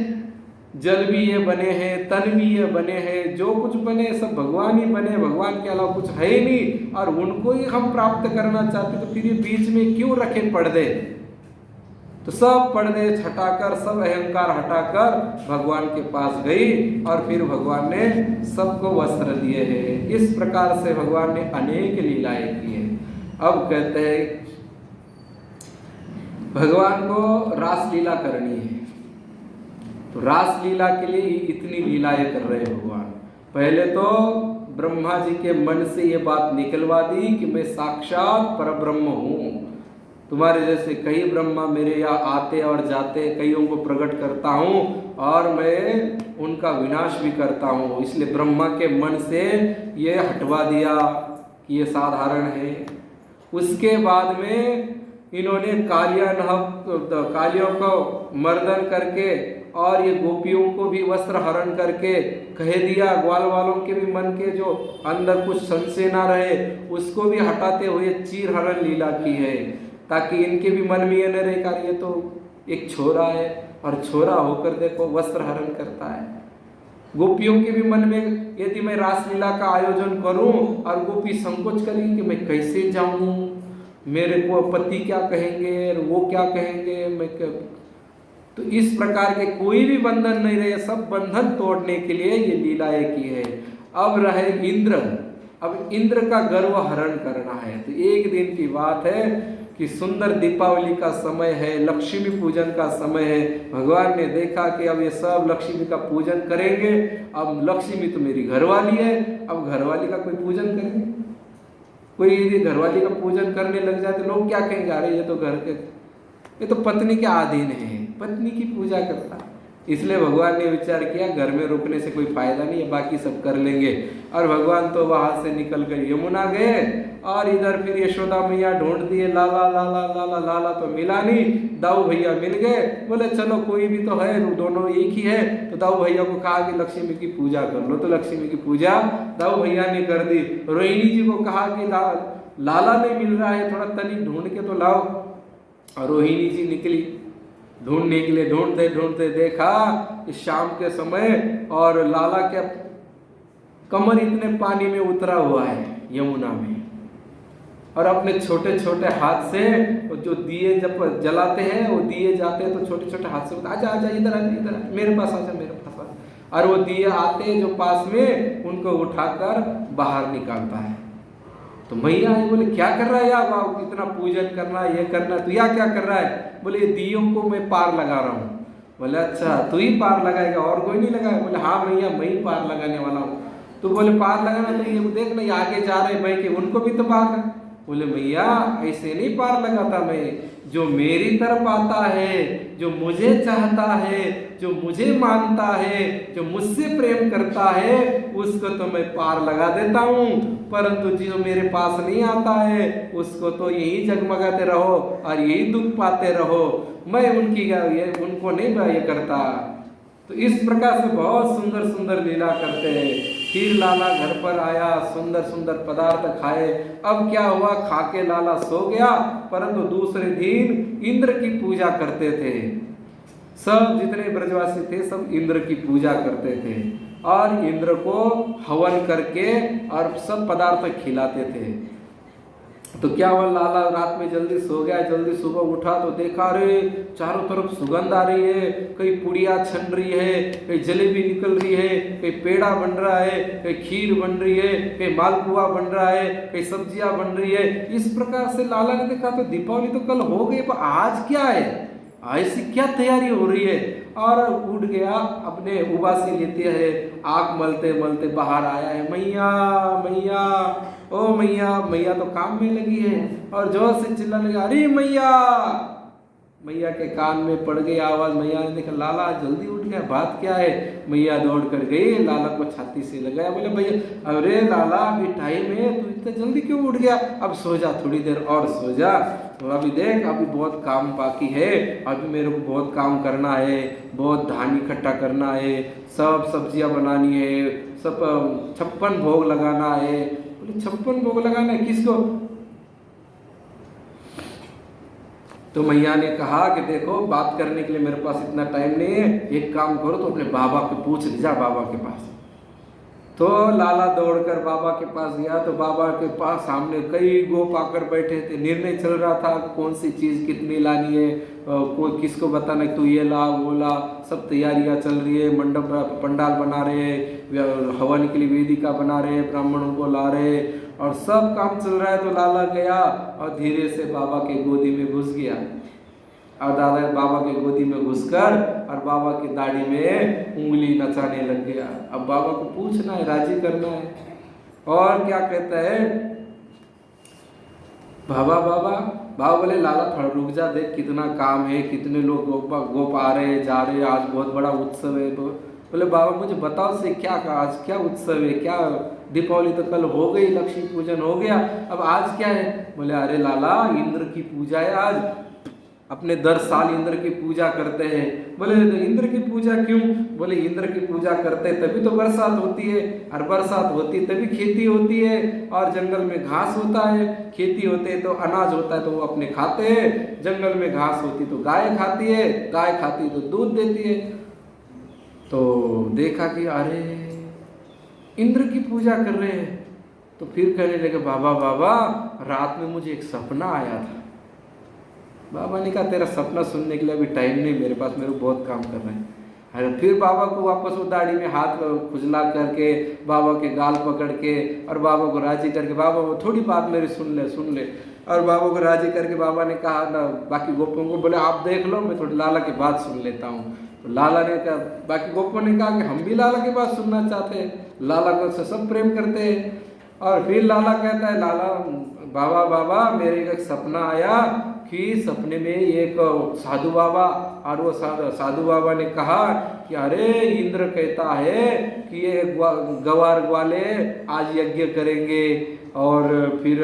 जल भी ये बने हैं, तन भी ये बने हैं, जो कुछ बने सब भगवान ही बने, भगवान के अलावा कुछ है ही नहीं। और उनको ही हम प्राप्त करना चाहते तो फिर ये बीच में क्यों रखे पर्दे। तो सब पर्दे हटाकर, सब अहंकार हटाकर भगवान के पास गई और फिर भगवान ने सबको वस्त्र दिए हैं। इस प्रकार से भगवान ने अनेक लीलाएं की है। अब कहते हैं भगवान को रास लीला करनी है, तो रास लीला के लिए इतनी लीलाएं कर रहे हैं भगवान। पहले तो ब्रह्मा जी के मन से ये बात निकलवा दी कि मैं साक्षात परब्रह्म हूँ। तुम्हारे जैसे कई ब्रह्मा मेरे यहाँ आते और जाते, कईयों को प्रकट करता हूँ और मैं उनका विनाश भी करता हूँ। इसलिए ब्रह्मा के मन से ये हटवा दिया कि ये साधारण है। उसके बाद में इन्होंने कालियों को मर्दन करके और ये गोपियों को भी वस्त्र हरण करके कह दिया, ग्वाल वालों के भी मन के जो अंदर कुछ संशय ना रहे उसको भी हटाते हुए चीर हरण लीला की है, ताकि इनके भी मन में ये न रहे कि ये तो एक छोरा है और छोरा होकर देखो वस्त्र हरण करता है। गोपियों के भी मन में यदि मैं रासलीला का आयोजन करूं और गोपी संकोच करेंगी कि मैं कैसे जाऊं, मेरे को पति क्या कहेंगे, वो क्या कहेंगे, मैं क्या। तो इस प्रकार के कोई भी बंधन नहीं रहे, सब बंधन तोड़ने के लिए ये लीलाएं की है। अब रहे इंद्र, अब इंद्र का गर्व हरण करना है। तो एक दिन की बात है कि सुंदर दीपावली का समय है, लक्ष्मी पूजन का समय है। भगवान ने देखा कि अब ये सब लक्ष्मी का पूजन करेंगे, अब लक्ष्मी तो मेरी घरवाली है, अब घरवाली का कोई पूजन करेंगे। कोई यदि घरवाली का पूजन करने लग जाए तो लोग क्या कहेंगे, अरे ये तो घर के, ये तो पत्नी के अधीन है, पत्नी की पूजा करता। इसलिए भगवान ने विचार किया घर में रुकने से कोई फायदा नहीं है, बाकी सब कर लेंगे। और भगवान तो वहां से निकल कर यमुना गए और इधर फिर यशोदा मैया ढूंढ दिए, लाला लाला लाला लाला तो मिला नहीं। दाऊ भैया मिल गए, बोले चलो कोई भी तो है, दोनों एक ही है। तो दाऊ भैया को कहा कि लक्ष्मी की पूजा कर लो, तो लक्ष्मी की पूजा दाऊ भैया ने कर दी। रोहिणी जी को कहा कि लाला नहीं मिल रहा है, थोड़ा तनिक ढूंढ के तो लाओ। और रोहिणी जी निकली ढूंढने के लिए, ढूंढते ढूंढते देखा कि शाम के समय और लाला के कमर इतने पानी में उतरा हुआ है यमुना में, और अपने छोटे छोटे हाथ से जो दिए जब जलाते हैं वो दिए जाते हैं तो छोटे छोटे हाथ से आजा आजा इधर आजा इधर आजा, मेरे पास आजा मेरे पास आजा। और वो दिए आते जो पास में उनको उठाकर बाहर निकालता है। तो मैया आई, बोले क्या कर रहा है यार, बाबू इतना पूजन करना है, ये करना है, तू या क्या कर रहा है। बोले दियों को मैं पार लगा रहा हूँ। बोले अच्छा तू ही पार लगाएगा और कोई नहीं लगाएगा। बोले हाँ मैया मैं ही पार लगाने वाला हूँ। तो बोले पार लगाना तो ये देख ना, ये आगे जा रहे भाई के, उनको भी तो पार लगा। बोले मैया ऐसे नहीं पार लगाता मैं, जो मेरी तरफ आता है, जो मुझे चाहता है, जो मुझे मानता है, जो मुझसे प्रेम करता है, उसको तो मैं पार लगा देता हूँ। परंतु जो मेरे पास नहीं आता है उसको तो यही जगमगाते रहो और यही दुख पाते रहो, मैं उनको नहीं ये करता। तो इस प्रकार से बहुत सुंदर सुंदर लीला करते हैं। फिर लाला घर पर आया, सुंदर सुंदर पदार्थ खाए। अब क्या हुआ, खाके लाला सो गया, परंतु दूसरे दिन इंद्र की पूजा करते थे। सब जितने ब्रजवासी थे सब इंद्र की पूजा करते थे और इंद्र को हवन करके और सब पदार्थ खिलाते थे। तो क्या हुआ, लाला रात में जल्दी सो गया, जल्दी सुबह उठा तो देखा रे चारों तरफ सुगंध आ रही है, कहीं पुड़िया छन रही है, कहीं जलेबी निकल रही है, कहीं पेड़ा बन रहा है, कहीं खीर बन रही है, कहीं मालपुआ बन रहा है, कहीं सब्जियां बन रही है। इस प्रकार से लाला ने देखा तो दीपावली तो कल हो गई, पर आज क्या है, ऐसी क्या तैयारी हो रही है। और उठ गया, अपने उबासी लेते है, आँख मलते मलते बाहर आया है, मैया मैया ओ मैया। मैया तो काम में लगी है और जोर से चिल्लाने लगा, अरे मैया। मैया के कान में पड़ गई आवाज। मैया ने देखा लाला जल्दी उठ गया, बात क्या है। मैया दौड़ कर गई, लाला को छाती से लगाया, बोले भैया अरे लाला अभी टाइम है, तू इतना जल्दी क्यों उठ गया, अब सो जा, थोड़ी देर और सो जा। तो अभी देख, अभी बहुत काम बाकी है, अभी मेरे को बहुत काम करना है, बहुत धान इकट्ठा करना है, सब सब्जियां बनानी है, सब 56 भोग लगाना है। बोले 56 भोग लगाना है किसको? तो मैया ने कहा कि देखो, बात करने के लिए मेरे पास इतना टाइम नहीं है, एक काम करो, तो अपने बाबा को पूछ ले जा, बाबा के पास। तो लाला दौड़कर बाबा के पास गया। तो बाबा के पास सामने कई गोप आकर बैठे थे, निर्णय चल रहा था कौन सी चीज़ कितनी लानी है, कोई किसको बताना तू ये ला वो ला, सब तैयारियां चल रही है, मंडप पंडाल बना रहे हैं, हवन के लिए वेदिका बना रहे हैं, ब्राह्मणों को ला रहे हैं, और सब काम चल रहा है। तो लाला गया और धीरे से बाबा के गोदी में घुस गया, और दादा बाबा के गोदी में घुसकर और बाबा की दाढ़ी में उंगली नचाने लग गया। अब बाबा को पूछना है, राजी करना है। और क्या कहता है बाबा? बाबा बोले लाला थोड़ा रुक जा, देख कितना काम है, कितने लोग गोप आ रहे हैं जा रहे हैं, आज बहुत बड़ा उत्सव है। बोले बाबा मुझे बताओ से क्या, आज क्या उत्सव है, क्या दीपावली तो कल हो गई, लक्ष्मी पूजन हो गया, अब आज क्या है? बोले अरे लाला, इंद्र की पूजा है आज, अपने 10 साल इंद्र की पूजा करते हैं। बोले इंद्र की पूजा क्यों? बोले इंद्र की पूजा करते तभी तो बरसात होती है, और बरसात होती तभी खेती होती है, और जंगल में घास होता है, खेती होते है तो अनाज होता है तो वो अपने खाते हैं, जंगल में घास होती तो गाय खाती है, गाय खाती तो दूध देती है। तो देखा कि अरे इंद्र की पूजा कर रहे हैं। तो फिर कहने लगे बाबा रात में मुझे एक सपना आया था। बाबा ने कहा तेरा सपना सुनने के लिए अभी टाइम नहीं मेरे पास, मेरे को बहुत काम करना है। अरे फिर बाबा को वापस वो दाढ़ी में हाथ खुजला करके, बाबा के गाल पकड़ के और बाबा को राजी करके, बाबा वो थोड़ी बात मेरी सुन ले, और बाबा को राजी करके बाबा ने कहा ना बाकी गोपों को, बोले आप देख लो, मैं थोड़ी लाला की बात सुन लेता हूँ। तो लाला ने कहा, बाकी गोपों ने कहा कि हम भी लाला की बात सुनना चाहते हैं, लाला को से सब प्रेम करते हैं। और फिर लाला कहता है, लाला बाबा मेरे एक सपना आया कि सपने में एक साधु बाबा, और वो साधु बाबा ने कहा कि अरे इंद्र कहता है कि ये गवार ग्वाले आज यज्ञ करेंगे, और फिर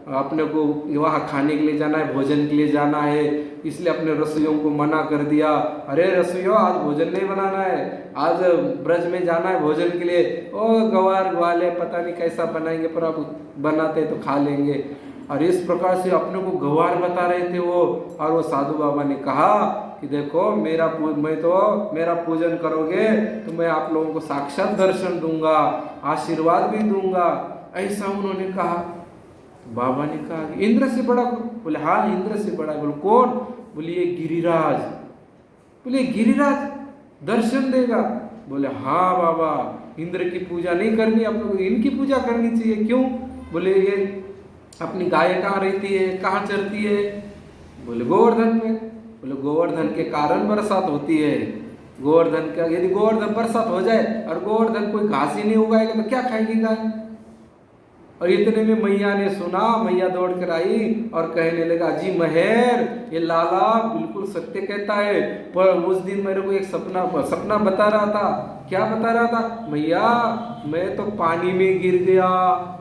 अपने को वहाँ खाने के लिए जाना है, भोजन के लिए जाना है, इसलिए अपने रसोइयों को मना कर दिया। अरे रसोइयों आज भोजन नहीं बनाना है, आज ब्रज में जाना है भोजन के लिए। ओ गवार ग्वाले पता नहीं कैसा बनाएंगे, पर अब बनाते तो खा लेंगे। और इस प्रकार से अपने को गवार बता रहे थे वो। और वो साधु बाबा ने कहा कि देखो मेरा पूजन करोगे तो मैं आप लोगों को साक्षात दर्शन दूंगा, आशीर्वाद भी दूंगा, ऐसा उन्होंने कहा। तो बाबा ने कहा कि इंद्र से बड़ा? बोले हाँ इंद्र से बड़ा। बोले कौन? बोले ये गिरिराज। बोले गिरिराज दर्शन देगा? बोले हाँ बाबा, इंद्र की पूजा नहीं करनी, आप लोग इनकी पूजा करनी चाहिए। क्यों? बोले ये अपनी गाय कहाँ रहती है, कहाँ चरती है? बोले गोवर्धन पे। बोले गोवर्धन के कारण बरसात होती है, गोवर्धन का यदि गोवर्धन बरसात हो जाए और गोवर्धन कोई घास ही नहीं उगाएगा तो क्या खाएगी गाय? और इतने में मैया ने सुना, मैया दौड़ कर आई और कहने लगा जी महेर, ये लाला बिल्कुल सत्य कहता है, पर उस दिन मेरे को एक सपना बता रहा था। क्या बता रहा था? मैया मैं तो पानी में गिर गया,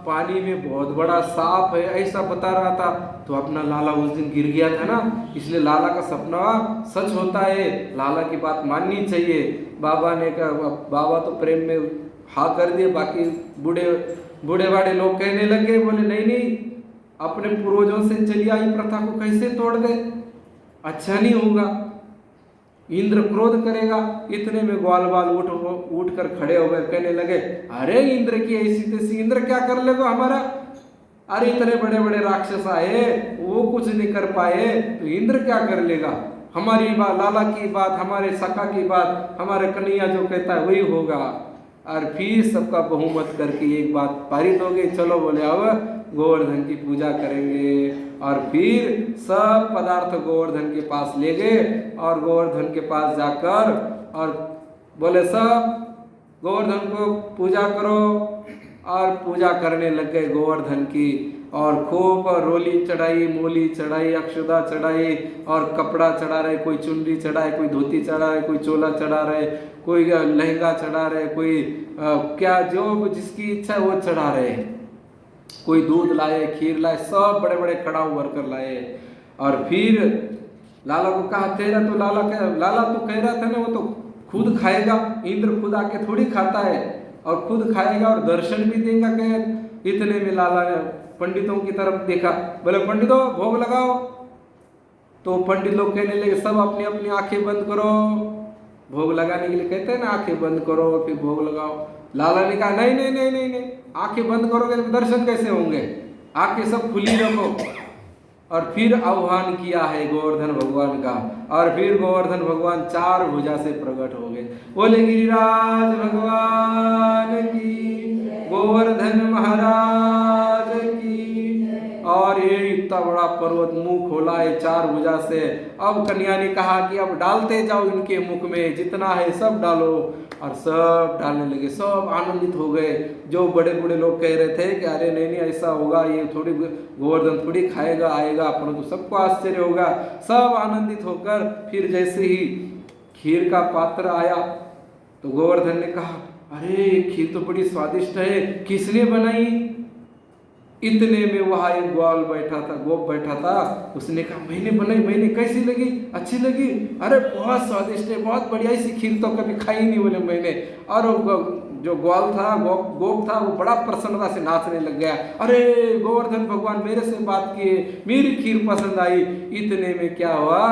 पानी में बहुत बड़ा सांप है, ऐसा बता रहा था। तो अपना लाला उस दिन गिर गया था ना, इसलिए लाला का सपना सच होता है, लाला की बात माननी चाहिए। बाबा ने कहा, बाबा तो प्रेम में हाँ कर दिए, बाकी बूढ़े बाड़े लोग कहने लगे, बोले नहीं अपने पूर्वजों से चली आई प्रथा को कैसे तोड़ दे, अच्छा नहीं होगा, इंद्र क्रोध करेगा। इतने में ग्वाल बाल उठ कर खड़े हो गए, कहने लगे अरे इंद्र की ऐसी तैसी, इंद्र क्या कर लेगा हमारा? अरे इतने बड़े बड़े राक्षस आए, वो कुछ नहीं कर पाए तो इंद्र क्या कर लेगा? हमारी बात, लाला की बात, हमारे सखा की बात, हमारे कन्हैया जो कहता है वही होगा। और फिर सबका बहुमत करके एक बात पारित हो गई, चलो बोले अब गोवर्धन की पूजा करेंगे। और फिर सब पदार्थ गोवर्धन के पास ले गए, और गोवर्धन के पास जाकर और बोले सब गोवर्धन को पूजा करो। और पूजा करने लग गए गोवर्धन की, और खूब रोली चढ़ाई, मूली चढ़ाई, अक्षता चढ़ाई, और कपड़ा चढ़ा रहे, कोई चुनरी चढ़ाए, कोई धोती चढ़ा रहे, कोई चोला चढ़ा रहे, कोई लहंगा चढ़ा रहे, कोई क्या जो जिसकी इच्छा है वो चढ़ा रहे, कोई दूध लाए, खीर लाए, सब बड़े बड़े कड़ाऊ भर कर लाए। और फिर लाला को कहा तेरा तो लाला तो कह रहा था ना वो तो खुद खाएगा, इंद्र खुद आके थोड़ी खाता है और खुद खाएगा और दर्शन भी देगा। कह इतने में लाला ने पंडितों की तरफ देखा, बोले पंडितों भोग लगाओ। तो पंडित लोग कहने लगे सब अपनी अपनी आंखें बंद करो, भोग लगाने के लिए कहते हैं ना आंखें बंद करो फिर भोग लगाओ। लाला ने कहा नहीं नहीं नहीं नहीं नहीं, आंखें बंद करोगे तो दर्शन कैसे होंगे, आंखें सब खुली रखो। और फिर आह्वान किया है गोवर्धन भगवान का, और फिर गोवर्धन भगवान 4 भुजा से प्रकट हो गए। बोले गिरिराज भगवान की, गोवर्धन महाराज की। और ये इतना बड़ा पर्वत मुंह खोला है 4 भुजा से। अब कन्या ने कहा कि अब डालते जाओ इनके मुख में, जितना है सब डालो। और सब डालने लगे, सब आनंदित हो गए। जो बड़े बड़े लोग कह रहे थे कि अरे नहीं नहीं ऐसा होगा, ये थोड़ी गोवर्धन थोड़ी खाएगा आएगा, अपन को सबको आश्चर्य होगा। सब आनंदित होकर फिर जैसे ही खीर का पात्र आया तो गोवर्धन ने कहा अरे ये खीर तो बड़ी स्वादिष्ट है, किसने बनाई। इतने में वहां एक ग्वाल बैठा था, गोप बैठा था, उसने कहा मैंने बनाई, मैंने, कैसी लगी, अच्छी लगी, अरे बहुत स्वादिष्ट है, बहुत बढ़िया, ऐसी खीर तो कभी खाई नहीं बोले मैंने। और जो ग्वाल था, गोप था, वो बड़ा प्रसन्नता से नाचने लग गया, अरे गोवर्धन भगवान मेरे से बात किए, मेरी खीर पसंद आई। इतने में क्या हुआ,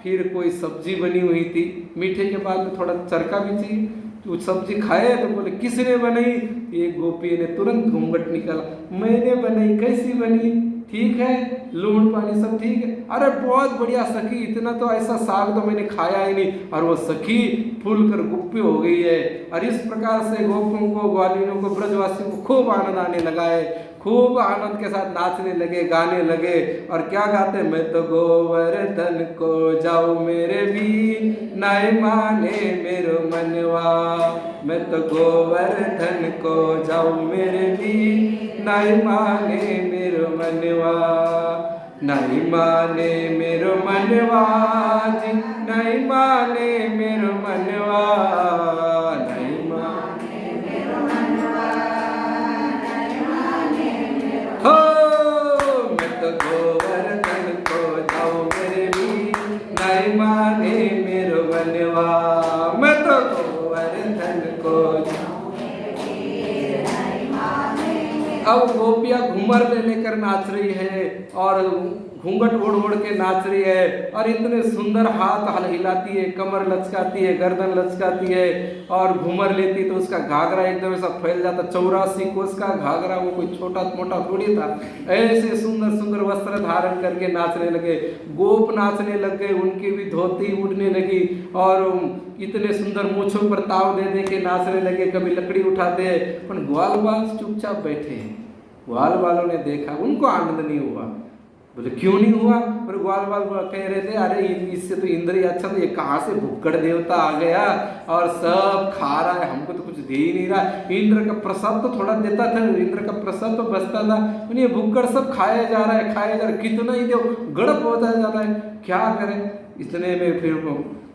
फिर कोई सब्जी बनी हुई थी, मीठे के बाद में थोड़ा चरका भी चाहिए, तो सब्जी खाए तो बोले किसने बनाई। एक गोपी ने तुरंत घूंघट निकाला, मैंने बनाई, कैसी बनी, ठीक है, लूण पानी सब ठीक है, अरे बहुत बढ़िया सखी, इतना तो ऐसा साग तो मैंने खाया ही नहीं। और वो सखी फूल कर गुप्पी हो गई है। और इस प्रकार से गोपों को, ग्वालिनों को, ब्रजवासियों को खूब आनंद आने लगा है, खूब आनंद के साथ नाचने लगे, गाने लगे। और क्या गाते, मैं तो गोवर्धन को जाऊं मेरे भी, नाय माने मेरो मनवा, मैं तो गोवर्धन को जाऊं मेरे भी, नाय माने मेरो मनवा, नाय माने मेरो मनवा जी, नाय माने मेरो मनवा, नाय माने मेरो मनवा, नाय माने मेरो, हो मैं तो गोवर्धन को जाऊं मेरे भी, नाय माने मेरो मनवा, मैं तो गोवर्धन को जाऊं मेरे भी, नाय माने। अब गोपियां घूमर ले लेकर नाच रही है और घूंघट ओढ़ ओढ़ के नाच रही है, और इतने सुंदर हाथ हिलाती है, कमर लचकाती है, गर्दन लचकाती है, और घूमर लेती तो उसका घाघरा एकदम ऐसा फैल जाता। 84 कोस का घाघरा, वो कोई छोटा मोटा थोड़ी था। ऐसे सुंदर सुंदर वस्त्र धारण करके नाचने लगे, गोप नाचने लग गए, उनकी भी धोती उड़ने लगी, और इतने सुंदर मूछों पर ताव दे दे के नाचने लगे, कभी लकड़ी उठाते। पर ग्वाल बाल चुपचाप बैठे। ग्वाल वालों ने देखा, उनको आनंद नहीं हुआ। बोले क्यों नहीं हुआ, पर ग्वाल बाल कह रहे थे अरे इससे तो इंद्र ही अच्छा, तो ये कहाँ से भुक्कड़ देवता आ गया और सब खा रहा है, हमको तो कुछ दे ही नहीं रहा। इंद्र का प्रसाद तो थोड़ा देता था, इंद्र का प्रसाद तो बचता था, ये भुक्कड़ सब खाया जा रहा है, खाया जा रहा है, कितना ही दो, गड़प होता जा रहा है, क्या करें। इतने में फिर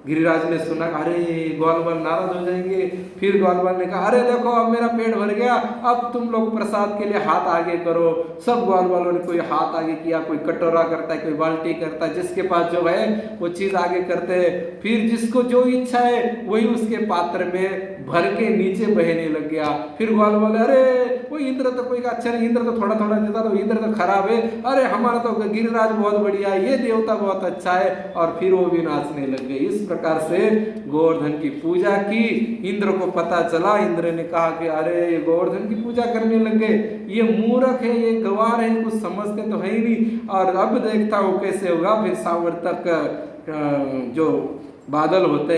गिरिराज ने सुना, अरे ग्वालवाल नाराज हो जाएंगे। फिर ग्वालवाल ने कहा अरे देखो अब मेरा पेट भर गया, अब तुम लोग प्रसाद के लिए हाथ आगे करो। सब ग्वालवालों ने कोई हाथ आगे किया, कोई कटोरा करता है, कोई बाल्टी करता है, जिसके पास जो है वो चीज आगे करते हैं। फिर जिसको जो इच्छा है वही उसके पात्र में भर के नीचे बहने लग गया। फिर ग्वालवाल अरे वो इंद्र तो कोई अच्छा नहीं, इंद्र तो थोड़ा थोड़ा देता, तो इंद्र तो खराब है, अरे हमारा तो गिरिराज बहुत बढ़िया है, ये देवता बहुत अच्छा है। और फिर वो भी नाचने लग गए। इस प्रकार से गोवर्धन की पूजा की। इंद्र को पता चला, इंद्र ने कहा कि अरे गोवर्धन की पूजा करने लग गए, ये मूर्ख है, ये गंवार है, कुछ समझते तो है ही नहीं। और अब देखता हूँ कैसे होगा। फिर सावर तक जो बादल होते,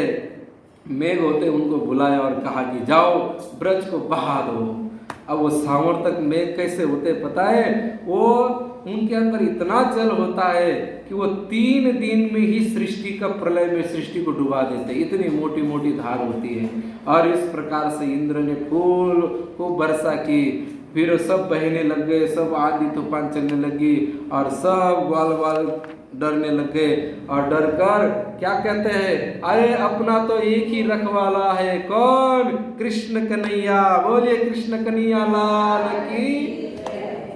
मेघ होते, उनको बुलाया और कहा कि जाओ ब्रज को बहा दो। अब वो सावर तक मेघ कैसे होते पता है, वो उनके अंदर इतना जल होता है कि वो 3 दिन में ही सृष्टि का प्रलय में सृष्टि को डुबा देते, इतनी मोटी मोटी धार होती है। और इस प्रकार से इंद्र ने फूल को वर्षा की, फिर सब बहने लग गए, सब आंधी तूफान चलने लगी, और सब ग्वाल डरने लग गए। और डर कर क्या कहते हैं, अरे अपना तो एक ही रखवाला है, कौन, कृष्ण कन्हैया। बोलिए कृष्ण कन्हैया लाल की,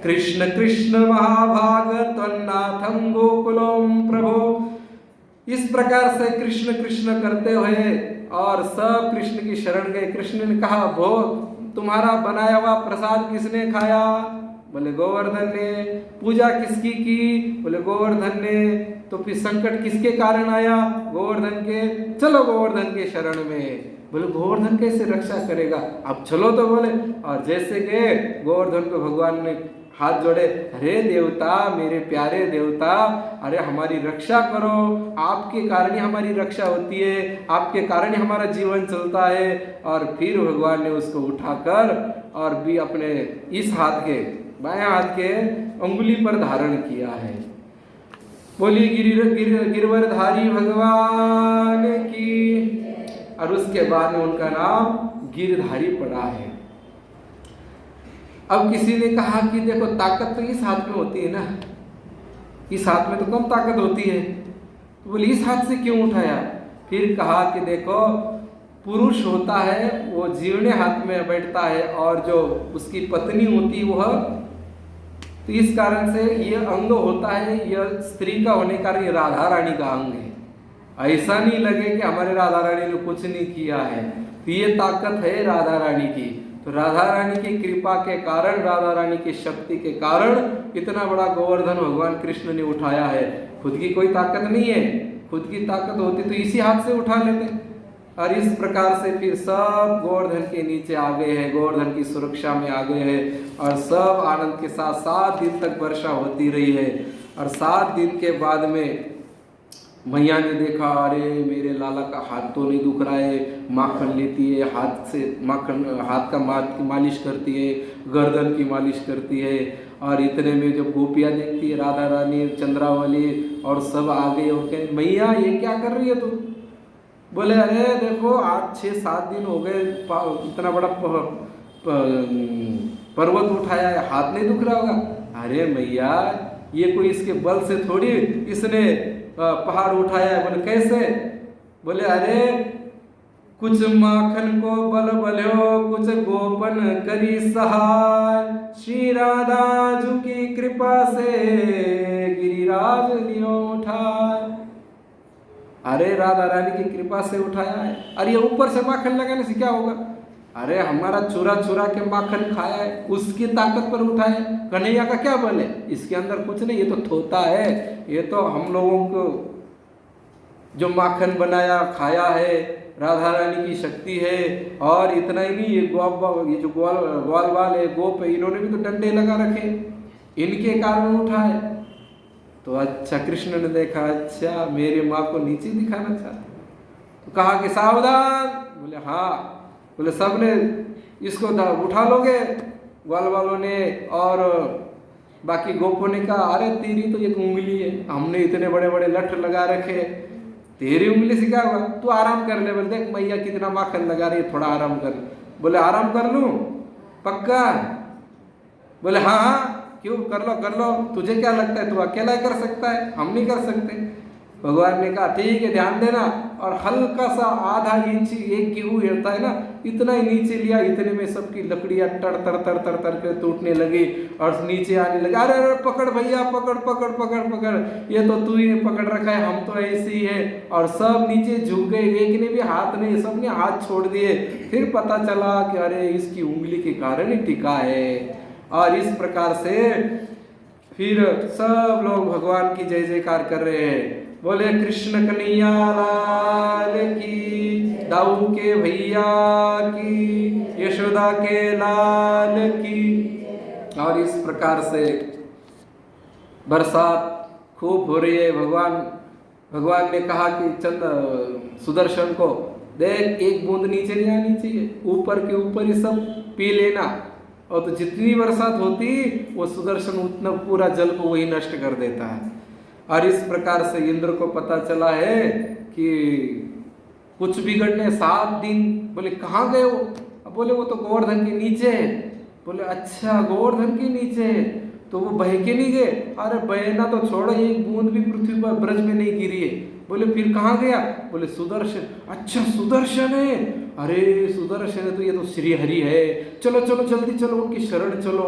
कृष्ण कृष्ण महाभाग त्वन्नाथं गोकुलम प्रभो। इस प्रकार से कृष्ण कृष्ण करते हुए और सब कृष्ण की शरण गए। कृष्ण ने कहा, भो तुम्हारा बनाया हुआ प्रसाद किसने खाया? बोले गोवर्धन ने। पूजा किसकी की? बोले गोवर्धन ने। तो फिर संकट किसके कारण आया? गोवर्धन के। चलो गोवर्धन के शरण में। बोले गोवर्धन कैसे रक्षा करेगा? अब चलो तो बोले। और जैसे गए गोवर्धन को भगवान ने हाथ जोड़े, अरे देवता, मेरे प्यारे देवता, अरे हमारी रक्षा करो, आपके कारण ही हमारी रक्षा होती है, आपके कारण ही हमारा जीवन चलता है। और फिर भगवान ने उसको उठाकर और भी अपने इस हाथ के, बाएं हाथ के अंगुली पर धारण किया है। बोली गिरवरधारी भगवान की। और उसके बाद में उनका नाम गिरधारी पड़ा है। अब किसी ने कहा कि देखो ताकत तो इस हाथ में होती है ना, इस हाथ में तो कम ताकत होती है, तो बोले इस हाथ से क्यों उठाया? फिर कहा कि देखो पुरुष होता है वो जीवने हाथ में बैठता है और जो उसकी पत्नी होती वह, तो इस कारण से यह अंग होता है, यह स्त्री का होने कारण ये राधा रानी का अंग है। ऐसा नहीं लगे कि हमारे राधा रानी ने कुछ नहीं किया है, तो ये ताकत है राधा रानी की। तो राधा रानी की कृपा के कारण, राधा रानी की शक्ति के कारण इतना बड़ा गोवर्धन भगवान कृष्ण ने उठाया है। खुद की कोई ताकत नहीं है, खुद की ताकत होती तो इसी हाथ से उठा लेते। और इस प्रकार से फिर सब गोवर्धन के नीचे आ गए हैं, गोवर्धन की सुरक्षा में आ गए हैं और सब आनंद के साथ 7 दिन तक वर्षा होती रही है। और 7 दिन के बाद में मैया ने देखा, अरे मेरे लाला का हाथ तो नहीं दुख रहा है, माखन लेती है, हाथ से माखन, हाथ का मालिश करती है, गर्दन की मालिश करती है। और इतने में जब गोपियाँ देखती है, राधा रानी, चंद्रावली और सब आ गए और कहे, मैया ये क्या कर रही है तू? बोले अरे देखो आज 6-7 दिन हो गए, इतना बड़ा पर्वत उठाया है, हाथ नहीं दुख रहा होगा। अरे मैया ये कोई इसके बल से थोड़ी इसने पहाड़ उठाया है। बोले कैसे? बोले अरे कुछ माखन को बल बल्यो, कुछ गोपन करी सहाय, श्री राधा जू की कृपा से गिरिराज लियो उठाए। अरे राधा रानी की कृपा से उठाया है। अरे ये ऊपर से माखन लगाने से क्या होगा? अरे हमारा चुरा चुरा के माखन खाया है, उसकी ताकत पर उठाया। कन्हैया का क्या बल है? इसके अंदर कुछ नहीं, ये तो थोता है, ये तो हम लोगों को जो माखन बनाया खाया है राधा रानी की शक्ति है। और इतना ही नहीं, ये जो ग्वाल वाल है, गोप है, इन्होंने भी तो डंडे लगा रखे, इनके कारण उठा है। तो अच्छा कृष्ण ने देखा, अच्छा मेरी माँ को नीचे दिखाना चाहते, तो कहा कि सावधान। बोले हाँ। बोले सबने इसको उठा लोगे? ग्वाल वालों ने और बाकी गोपों ने कहा, अरे तेरी तो एक उंगली है, हमने इतने बड़े बड़े लठ लगा रखे, तेरी उंगली से क्या होगा? तू आराम कर ले। बोले देख मैया कितना माखन लगा रही है, थोड़ा आराम कर। बोले आराम कर लूँ? पक्का? बोले हाँ हाँ क्यों, कर लो, तुझे क्या लगता है तू अकेला कर सकता है, हम नहीं कर सकते। भगवान ने कहा ठीक है ध्यान देना। और हल्का सा आधा इंच, 1 गेहूं होता है ना, इतना ही नीचे लिया, इतने में सबकी लकड़ियां टर तर तर तर तर के टूटने लगी और नीचे आने लगी। अरे अरे पकड़ भैया, पकड़ पकड़ पकड़ पकड़, ये तो तू ही पकड़ रखा है, हम तो ऐसे ही है। और सब नीचे झुक गए, एक ने भी हाथ नहीं, सबने हाथ छोड़ दिए। फिर पता चला कि अरे इसकी उंगली के कारण ही टिका है। और इस प्रकार से फिर सब लोग भगवान की जय जयकार कर रहे हैं। बोले कृष्ण कन्हैया लाल की, दाऊ के भैया की, यशोदा के लाल की। और इस प्रकार से बरसात खूब हो रही है। भगवान ने कहा कि सुदर्शन को देख, एक बूंद नीचे नहीं आनी चाहिए, ऊपर के ऊपर ही सब पी लेना। और तो जितनी बरसात होती वो सुदर्शन उतना पूरा जल को वही नष्ट कर देता है। और इस प्रकार से इंद्र को पता चला है कि कुछ बिगड़ने 7 दिन। बोले कहाँ गए वो? अब बोले वो तो गोवर्धन के नीचे है। बोले अच्छा गोवर्धन के नीचे है, तो वो बह के नहीं गए? अरे बहना तो छोड़ो, एक बूंद भी पृथ्वी पर ब्रज में नहीं गिरी है। बोले फिर कहाँ गया? बोले सुदर्शन। अच्छा सुदर्शन है, अरे सुदर्शन है तो ये तो श्री हरि है, चलो चलो जल्दी चलो उनकी शरण चलो।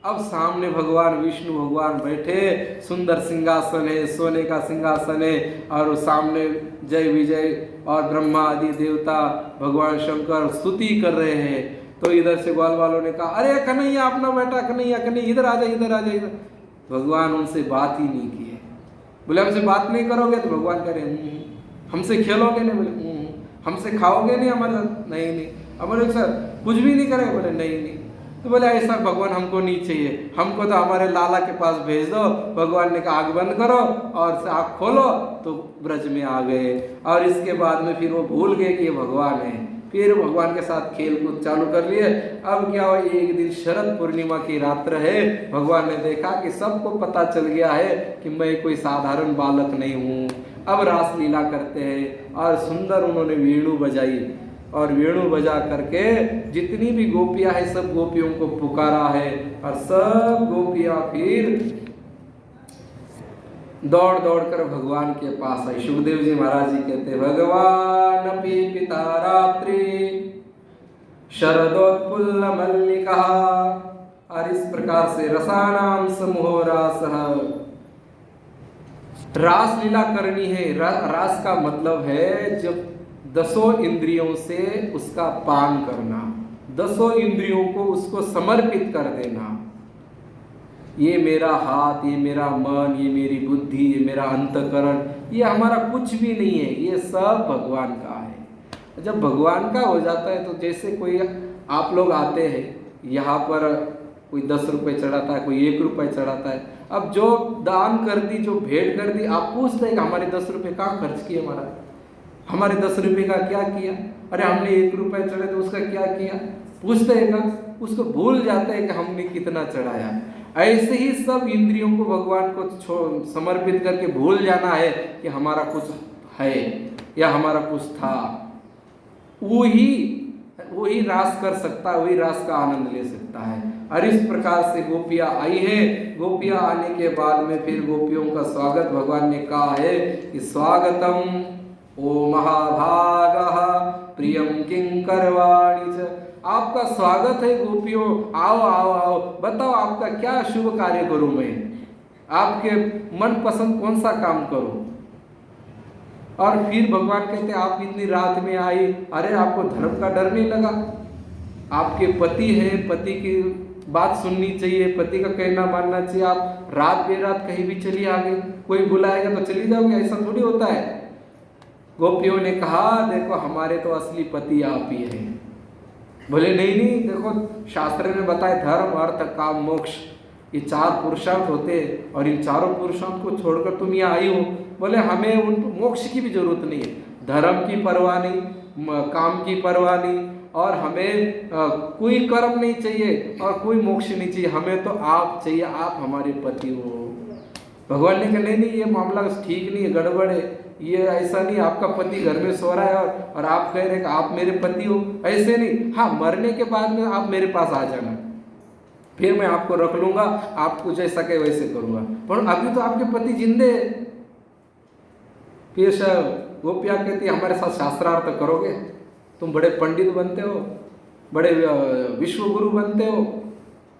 अब सामने भगवान विष्णु भगवान बैठे, सुंदर सिंहासन है, सोने का सिंहासन है, और वो सामने जय विजय और ब्रह्मा आदि देवता भगवान शंकर स्तुति कर रहे हैं। तो इधर से ग्वाल वालों ने कहा, अरे कन्हैया अपना बेटा कन्हैया, कन्हैया इधर आ जा, इधर आ जा, इधर। भगवान उनसे बात ही नहीं किए। बोले हमसे बात नहीं करोगे? तो भगवान कह रहे हमसे खेलोगे नहीं? बोले हमसे खाओगे नहीं हमारे साथ? नहीं नहीं। अब बोले सर कुछ भी नहीं करेंगे? बोले नहीं नहीं। तो बोले ऐसा भगवान हमको नहीं चाहिए, हमको तो हमारे लाला के पास भेज दो। भगवान ने कहा आग बंद करो, और आग खोलो तो ब्रज में आ गए। और इसके बाद में फिर वो भूल गए कि ये भगवान है, फिर भगवान के साथ खेल कूद चालू कर लिए। अब क्या हुआ, एक दिन शरद पूर्णिमा की रात्र है, भगवान ने देखा कि सबको पता चल गया है कि मैं कोई साधारण बालक नहीं हूँ। अब रासलीला करते हैं, और सुंदर उन्होंने वेणु बजाई, और वेणु बजा करके जितनी भी गोपियां हैं सब गोपियों को पुकारा है, और सब गोपियां फिर दौड़ दौड़ कर भगवान के पास आई। सुखदेव जी महाराज जी कहते, भगवान अपि पिता रात्रि शरदोत्पुल्ल मल्लिका। और इस प्रकार से रसानाम समूह रासः, रास लीला करनी है। रास का मतलब है जब 10 इंद्रियों से उसका पान करना, 10 इंद्रियों को उसको समर्पित कर देना। ये मेरा हाथ, ये मेरा मन, ये मेरी बुद्धि, ये मेरा अंतःकरण, ये हमारा कुछ भी नहीं है, ये सब भगवान का है। जब भगवान का हो जाता है तो जैसे कोई आप लोग आते हैं यहाँ पर, कोई 10 रुपये चढ़ाता है, कोई 1 रुपये चढ़ाता है। अब जो दान कर दी, जो भेंट कर दी, आप पूछते हैं कि हमारे 10 रुपये कहाँ खर्च किए, हमारे 10 रुपये का क्या किया? अरे हमने 1 रुपये चढ़े तो उसका क्या किया? पूछते हैं ना, उसको भूल जाते हैं कि हमने कितना चढ़ाया। ऐसे ही सब इंद्रियों को भगवान को समर्पित करके भूल जाना है कि हमारा कुछ है या हमारा कुछ था। वही रास कर सकता है, वही रास का आनंद ले सकता है। और इस प्रकार से गोपियां आई है। गोपियां आने के बाद में फिर गोपियों का स्वागत भगवान ने कहा है कि स्वागतम ओ महाभागः प्रियम किंकरवाणी च। आपका स्वागत है गोपियों, आओ आओ आओ, बताओ आपका क्या शुभ कार्य करूं मैं, आपके मन पसंद कौन सा काम करूं। और फिर भगवान कहते आप इतनी रात में आई, अरे आपको धर्म का डर नहीं लगा? आपके पति है, पति की बात सुननी चाहिए, पति का कहना मानना चाहिए। आप रात बेरात कहीं भी चली आ गई, कोई बुलाएगा तो चली जाओगे, ऐसा थोड़ी होता है। गोपियों ने कहा देखो हमारे तो असली पति आप ही हैं। बोले नहीं नहीं, देखो शास्त्र में बताए धर्म अर्थ काम मोक्ष, ये 4 पुरुषार्थ होते, और इन चारों पुरुषार्थ को छोड़कर तुम यहाँ आई हो। बोले हमें उन मोक्ष की भी जरूरत नहीं है, धर्म की परवाह नहीं, काम की परवाह नहीं, और हमें कोई कर्म नहीं चाहिए और कोई मोक्ष नहीं चाहिए, हमें तो आप चाहिए, आप हमारे पति हो। भगवान ने कहा नहीं नहीं, ये मामला ठीक नहीं है, गड़बड़ है, ये ऐसा नहीं, आपका पति घर में सो रहा है और आप कह रहे हैं कि आप मेरे पति हो, ऐसे नहीं। हाँ, मरने के बाद में आप मेरे पास आ जाना, फिर मैं आपको रख लूंगा, आपको जैसा कहे वैसे करूंगा, पर अभी तो आपके पति जिंदे है। फिर गोपियाँ कहती हमारे साथ शास्त्रार्थ करोगे, तुम बड़े पंडित बनते हो, बड़े विश्व गुरु बनते हो,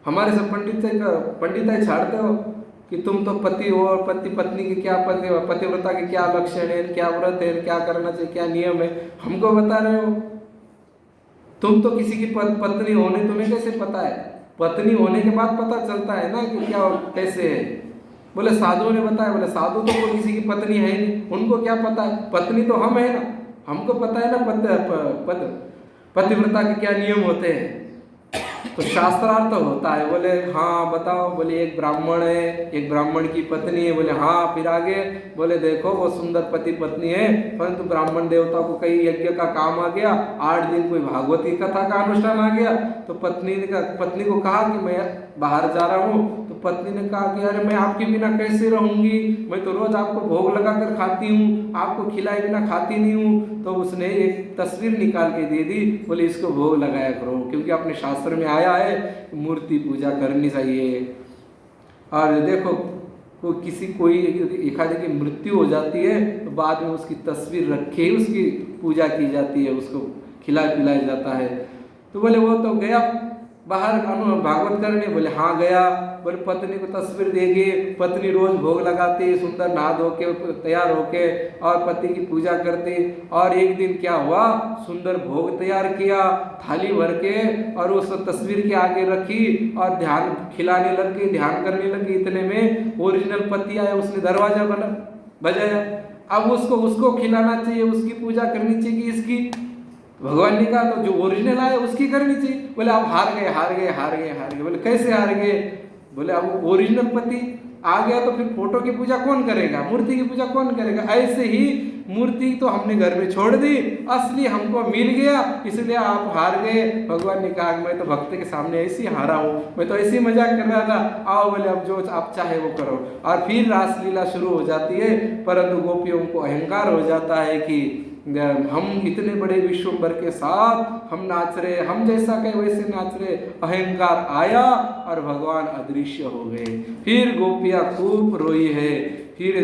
हमारे से पंडिताई छाड़ते हो कि तुम तो पति हो और पति पत्नी की क्या पतिव्रता के क्या लक्षण है, क्या व्रत है, क्या करना चाहिए, क्या नियम है, हमको बता रहे हो। तुम तो किसी की पत्नी होने तुम्हें कैसे पता है? पत्नी होने के बाद पता चलता है ना कि क्या कैसे है। बोले साधुओं ने बताया। बोले साधु तो कोई किसी की पत्नी है नहीं, उनको क्या पता है? पत्नी तो हम है ना, हमको पता है ना पतिव्रता के क्या नियम होते हैं। तो शास्त्रार्थ होता है। बोले हाँ बताओ। बोले एक ब्राह्मण है, एक ब्राह्मण की पत्नी है। बोले हाँ, फिर आगे बोले देखो वो सुंदर पति पत्नी है, परंतु ब्राह्मण देवता को कई यज्ञ का काम आ गया, 8 दिन कोई भागवती कथा का अनुष्ठान आ गया, तो पत्नी को कहा कि मैं बाहर जा रहा हूँ। तो पत्नी ने कहा कि अरे मैं आपके बिना कैसे रहूंगी, मैं तो रोज आपको भोग लगा कर खाती हूँ, आपको खिलाए बिना खाती नहीं हूँ। तो उसने एक तस्वीर निकाल के दे दी। बोले इसको भोग लगाया करो, क्योंकि अपने शास्त्र में आया है मूर्ति पूजा करनी चाहिए। और देखो कोई एखादे की मृत्यु हो जाती है तो बाद में उसकी तस्वीर रख के उसकी पूजा की जाती है, उसको खिलाया पिलाया जाता है। तो बोले वो तो गया बाहर भागवत करने, बोले हाँ गया। बोले पत्नी को तस्वीर देगी, पत्नी रोज भोग लगाती, सुंदर नहा धो के तैयार होके और पति की पूजा करती। और एक दिन क्या हुआ, सुंदर भोग तैयार किया थाली भर के और उस तस्वीर के आगे रखी और ध्यान खिलाने लगी, ध्यान करने लगी। इतने में ओरिजिनल पति आया, उसने दरवाजा बजाया। अब उसको खिलाना चाहिए, उसकी पूजा करनी चाहिए इसकी। भगवान ने कहा तो जो ओरिजिनल आया उसकी करनी चाहिए। बोले आप हार गए। बोले कैसे हार गए? बोले अब ओरिजिनल पति आ गया तो फिर फोटो की पूजा कौन करेगा, मूर्ति की पूजा कौन करेगा? ऐसे ही मूर्ति तो हमने घर में छोड़ दी, असली हमको मिल गया, इसलिए आप हार गए। भगवान ने कहा मैं तो भक्त के सामने ऐसे ही हारा हूँ, मैं तो ऐसे ही मजाक कर रहा था। आओ बोले अब जो आप चाहे वो करो। और फिर रासलीला शुरू हो जाती है। परंतु गोपियों को अहंकार हो जाता है कि हम इतने बड़े विश्वम्बर के साथ हम नाच रहे, हम जैसा कहे वैसे नाच रहे। अहंकार आया और भगवान अदृश्य हो गए। फिर गोपियाँ खूब रोई है, फिर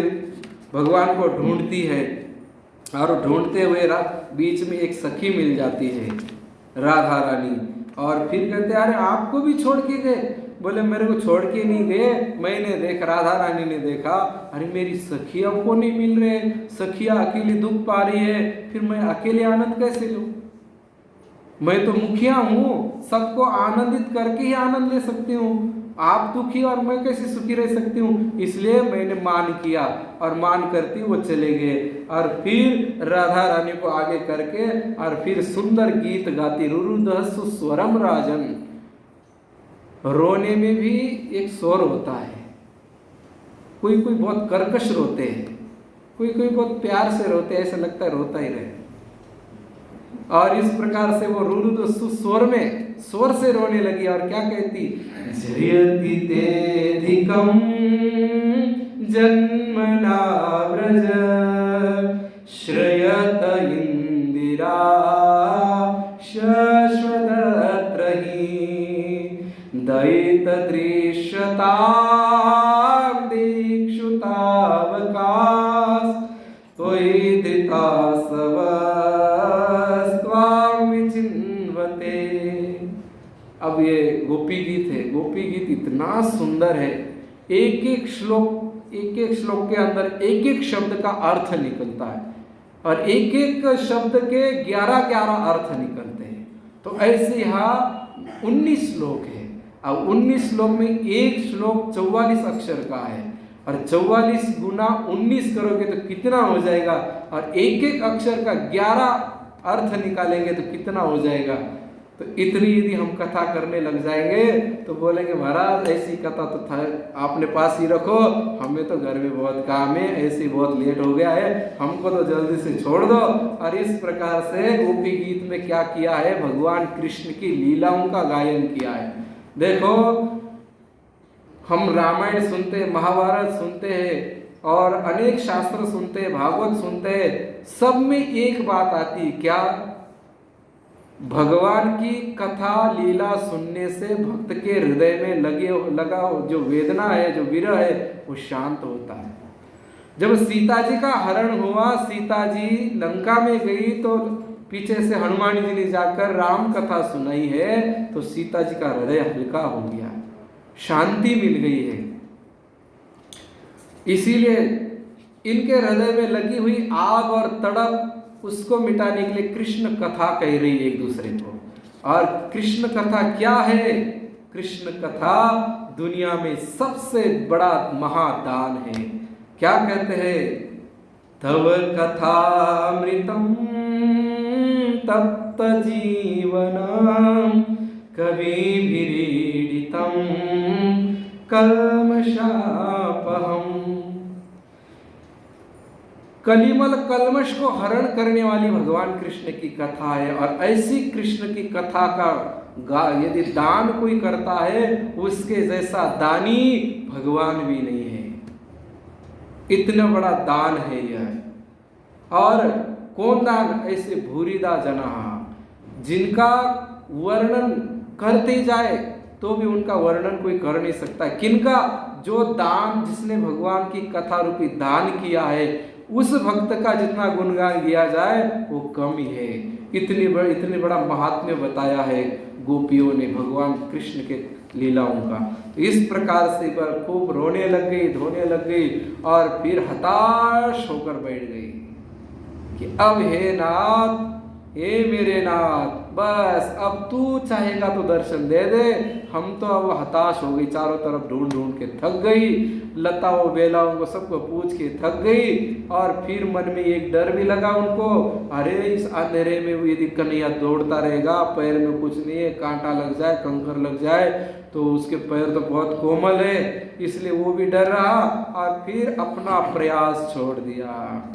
भगवान को ढूंढती है और ढूंढते हुए बीच में एक सखी मिल जाती है, राधा रानी। और फिर कहते अरे आपको भी छोड़ के गए? बोले मेरे को छोड़ के नहीं गए, मैंने देखा, राधा रानी ने देखा, अरे मेरी सखियां को नहीं मिल रहे, सखियां अकेली दुख पा रही है, फिर मैं अकेले आनंद कैसे लूं? मैं तो मुखिया हूँ, सबको आनंदित करके ही आनंद ले सकती हूँ। आप दुखी और मैं कैसे सुखी रह सकती हूँ? इसलिए मैंने मान किया और मान करती वो चले गए। और फिर राधा रानी को आगे करके और फिर सुंदर गीत गाती, रुरुदहसु स्वरम राजन। रोने में भी एक स्वर होता है, कोई कोई बहुत कर्कश रोते हैं, कोई कोई बहुत प्यार से रोते हैं, ऐसा लगता है रोता ही रहे। और इस प्रकार से वो रुरुदहसु स्वर से रोने लगी और क्या कहती, जयति तेधिकं जन्मना व्रज श्रयत इंदिरा शश्वतत्र हि दयित दृश्यता दीक्षुतावकाश त्वयि धृता स्वस्त्वां विचिन्वते। अब ये गोपी गीत है। गोपी गीत इतना सुंदर है, एक एक श्लोक के अंदर एक एक शब्द का अर्थ निकलता है और एक एक शब्द के 11-11 अर्थ निकलते हैं। तो ऐसे यहाँ 19 श्लोक है। अब 19 श्लोक में एक श्लोक 44 अक्षर का है और 44 गुना 19 करोगे तो कितना हो जाएगा, और एक एक अक्षर का 11 अर्थ निकालेंगे तो कितना हो जाएगा। तो इतनी यदि हम कथा करने लग जाएंगे तो बोलेंगे महाराज ऐसी कथा तो था, आपने पास ही रखो, हमें तो घर में बहुत काम है, ऐसे बहुत लेट हो गया है, हमको तो जल्दी से छोड़ दो। और इस प्रकार से गोपी गीत में क्या किया है, भगवान कृष्ण की लीलाओं का गायन किया है। देखो हम रामायण सुनते हैं, महाभारत सुनते हैं और अनेक शास्त्र सुनते हैं, भागवत सुनते हैं, सब में एक बात आती है, क्या? भगवान की कथा लीला सुनने से भक्त के हृदय में लगा जो वेदना है, जो विरह है, वो शांत होता है। जब सीता जी का हरण हुआ, सीता जी लंका में गई तो पीछे से हनुमान जी ने जाकर राम कथा सुनाई है तो सीता जी का हृदय हल्का हो गया, शांति मिल गई है। इसीलिए इनके हृदय में लगी हुई आग और तड़प, उसको मिटाने के लिए कृष्ण कथा कह रही है एक दूसरे को। और कृष्ण कथा क्या है? कृष्ण कथा दुनिया में सबसे बड़ा महादान है। क्या कहते हैं? तव कथामृतम तप्त जीवनम कविभिरीडितम कल्मषापहम। कलिमल कल्मष को हरण करने वाली भगवान कृष्ण की कथा है। और ऐसी कृष्ण की कथा का यदि दान कोई करता है, उसके जैसा दानी भगवान भी नहीं है। इतना बड़ा दान है यह। और कौन दान? ऐसे भूरिदा जना, जिनका वर्णन करते जाए तो भी उनका वर्णन कोई कर नहीं सकता। किनका? जो दान, जिसने भगवान की कथा रूपी दान किया है, उस भक्त का जितना गुणगान किया जाए वो कम ही है। इतनी बड़ा महात्म्य बताया है। गोपियों ने भगवान कृष्ण के लीलाओं का। तो इस प्रकार से वह खूब रोने लग गई, धोने लग गई और फिर हताश होकर बैठ गई कि अब हे नाथ, हे मेरे नाथ, बस अब तू चाहेगा तो दर्शन दे दे। हम तो अब हताश हो गई, चारों तरफ ढूंढ ढूंढ के थक गई, लताओं बेलाओं को सबको पूछ के थक गई। और फिर मन में एक डर भी लगा उनको, अरे इस अंधेरे में यदि कन्हैया दौड़ता रहेगा, पैर में कुछ नहीं है, कांटा लग जाए, कंकर लग जाए तो उसके पैर तो बहुत कोमल है, इसलिए वो भी डर रहा और फिर अपना प्रयास छोड़ दिया।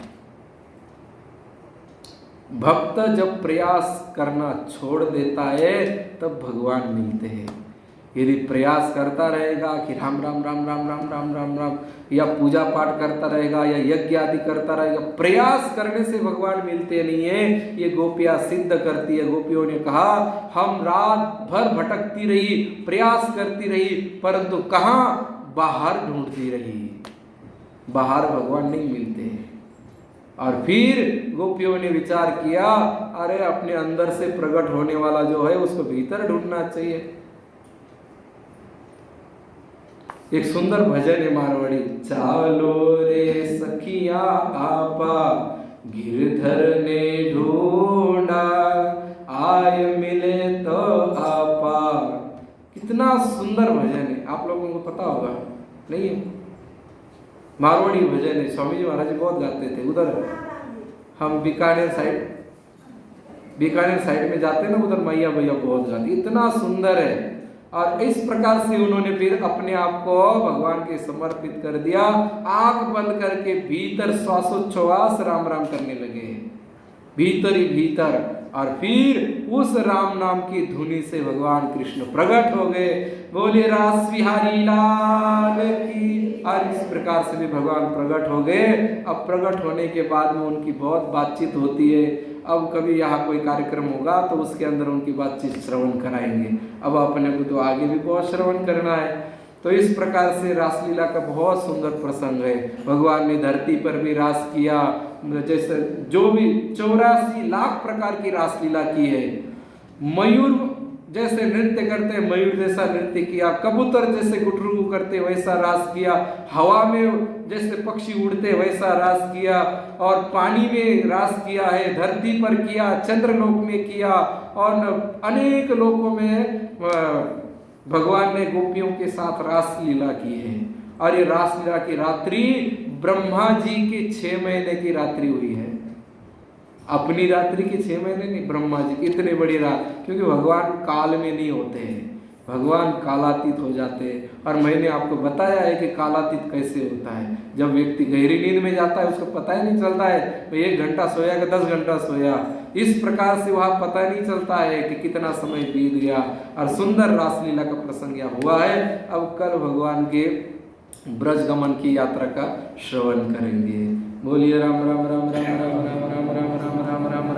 भक्त जब प्रयास करना छोड़ देता है तब भगवान मिलते हैं। यदि प्रयास करता रहेगा कि राम राम राम राम राम राम राम राम, या पूजा पाठ करता रहेगा या यज्ञ आदि करता रहेगा, प्रयास करने से भगवान मिलते नहीं है। ये गोपियां सिद्ध करती है। गोपियों ने कहा हम रात भर भटकती रही, प्रयास करती रही, परंतु कहाँ, बाहर ढूंढती रही, बाहर भगवान नहीं मिलते। और फिर गोपियों ने विचार किया, अरे अपने अंदर से प्रकट होने वाला जो है उसको भीतर ढूंढना चाहिए। एक सुंदर भजन है मारवाड़ी, चालो रे सखिया आपा गिरधर ने ढूंढा, आय मिले तो आपा। कितना सुंदर भजन है, आप लोगों को पता होगा नहीं है? मारवाड़ी भजन है, स्वामी जी महाराज बहुत गाते थे। उधर हम बीकानेर साइड में जाते हैं ना, उधर मैया भैया बहुत गाती, इतना सुंदर है। और इस प्रकार से उन्होंने फिर अपने आप को भगवान के समर्पित कर दिया, आंख बंद करके भीतर श्वासोच्छ्वास राम राम करने लगे, भीतर ही भीतर। और फिर उस राम नाम की धुनी से भगवान कृष्ण प्रकट हो गए। बोले रास बिहारी लाल की। और इस प्रकार से भी भगवान प्रकट हो गए। अब प्रकट होने के बाद में उनकी बहुत बातचीत होती है। अब कभी यहाँ कोई कार्यक्रम होगा तो उसके अंदर उनकी बातचीत श्रवण कराएंगे। अब अपने को तो आगे भी बहुत श्रवण करना है। तो इस प्रकार से रासलीला का बहुत सुंदर प्रसंग है। भगवान ने धरती पर भी रास किया, जैसे जो भी 84 लाख प्रकार की रासलीला की है। मयूर जैसे नृत्य करते हैं, मयूर जैसा नृत्य किया, कबूतर जैसे गुटरू करते वैसा रास किया, हवा में जैसे पक्षी उड़ते वैसा रास किया, और पानी में रास किया है, धरती पर किया, चंद्रलोक में किया, और अनेक लोकों में भगवान ने गोपियों के साथ रासलीला की है। और ये रासलीला की रात्रि ब्रह्मा जी की 6 महीने की रात्रि हुई है। अपनी रात्रि की 6 महीने नहीं, ब्रह्मा जी की इतनी बड़ी रात। क्योंकि भगवान काल में नहीं होते हैं, भगवान कालातीत हो जाते हैं। और मैंने आपको बताया है कि कालातीत कैसे होता है। जब व्यक्ति गहरी नींद में जाता है उसको पता ही नहीं चलता है भाई 1 घंटा सोया कि 10 घंटा सोया। इस प्रकार से वहाँ पता नहीं चलता है कि कितना समय बीत गया। और सुंदर रासलीला का प्रसंग यहाँ हुआ है। अब कल भगवान के ब्रज गमन की यात्रा का श्रवण करेंगे। बोलिए राम राम राम राम राम राम राम राम राम राम राम।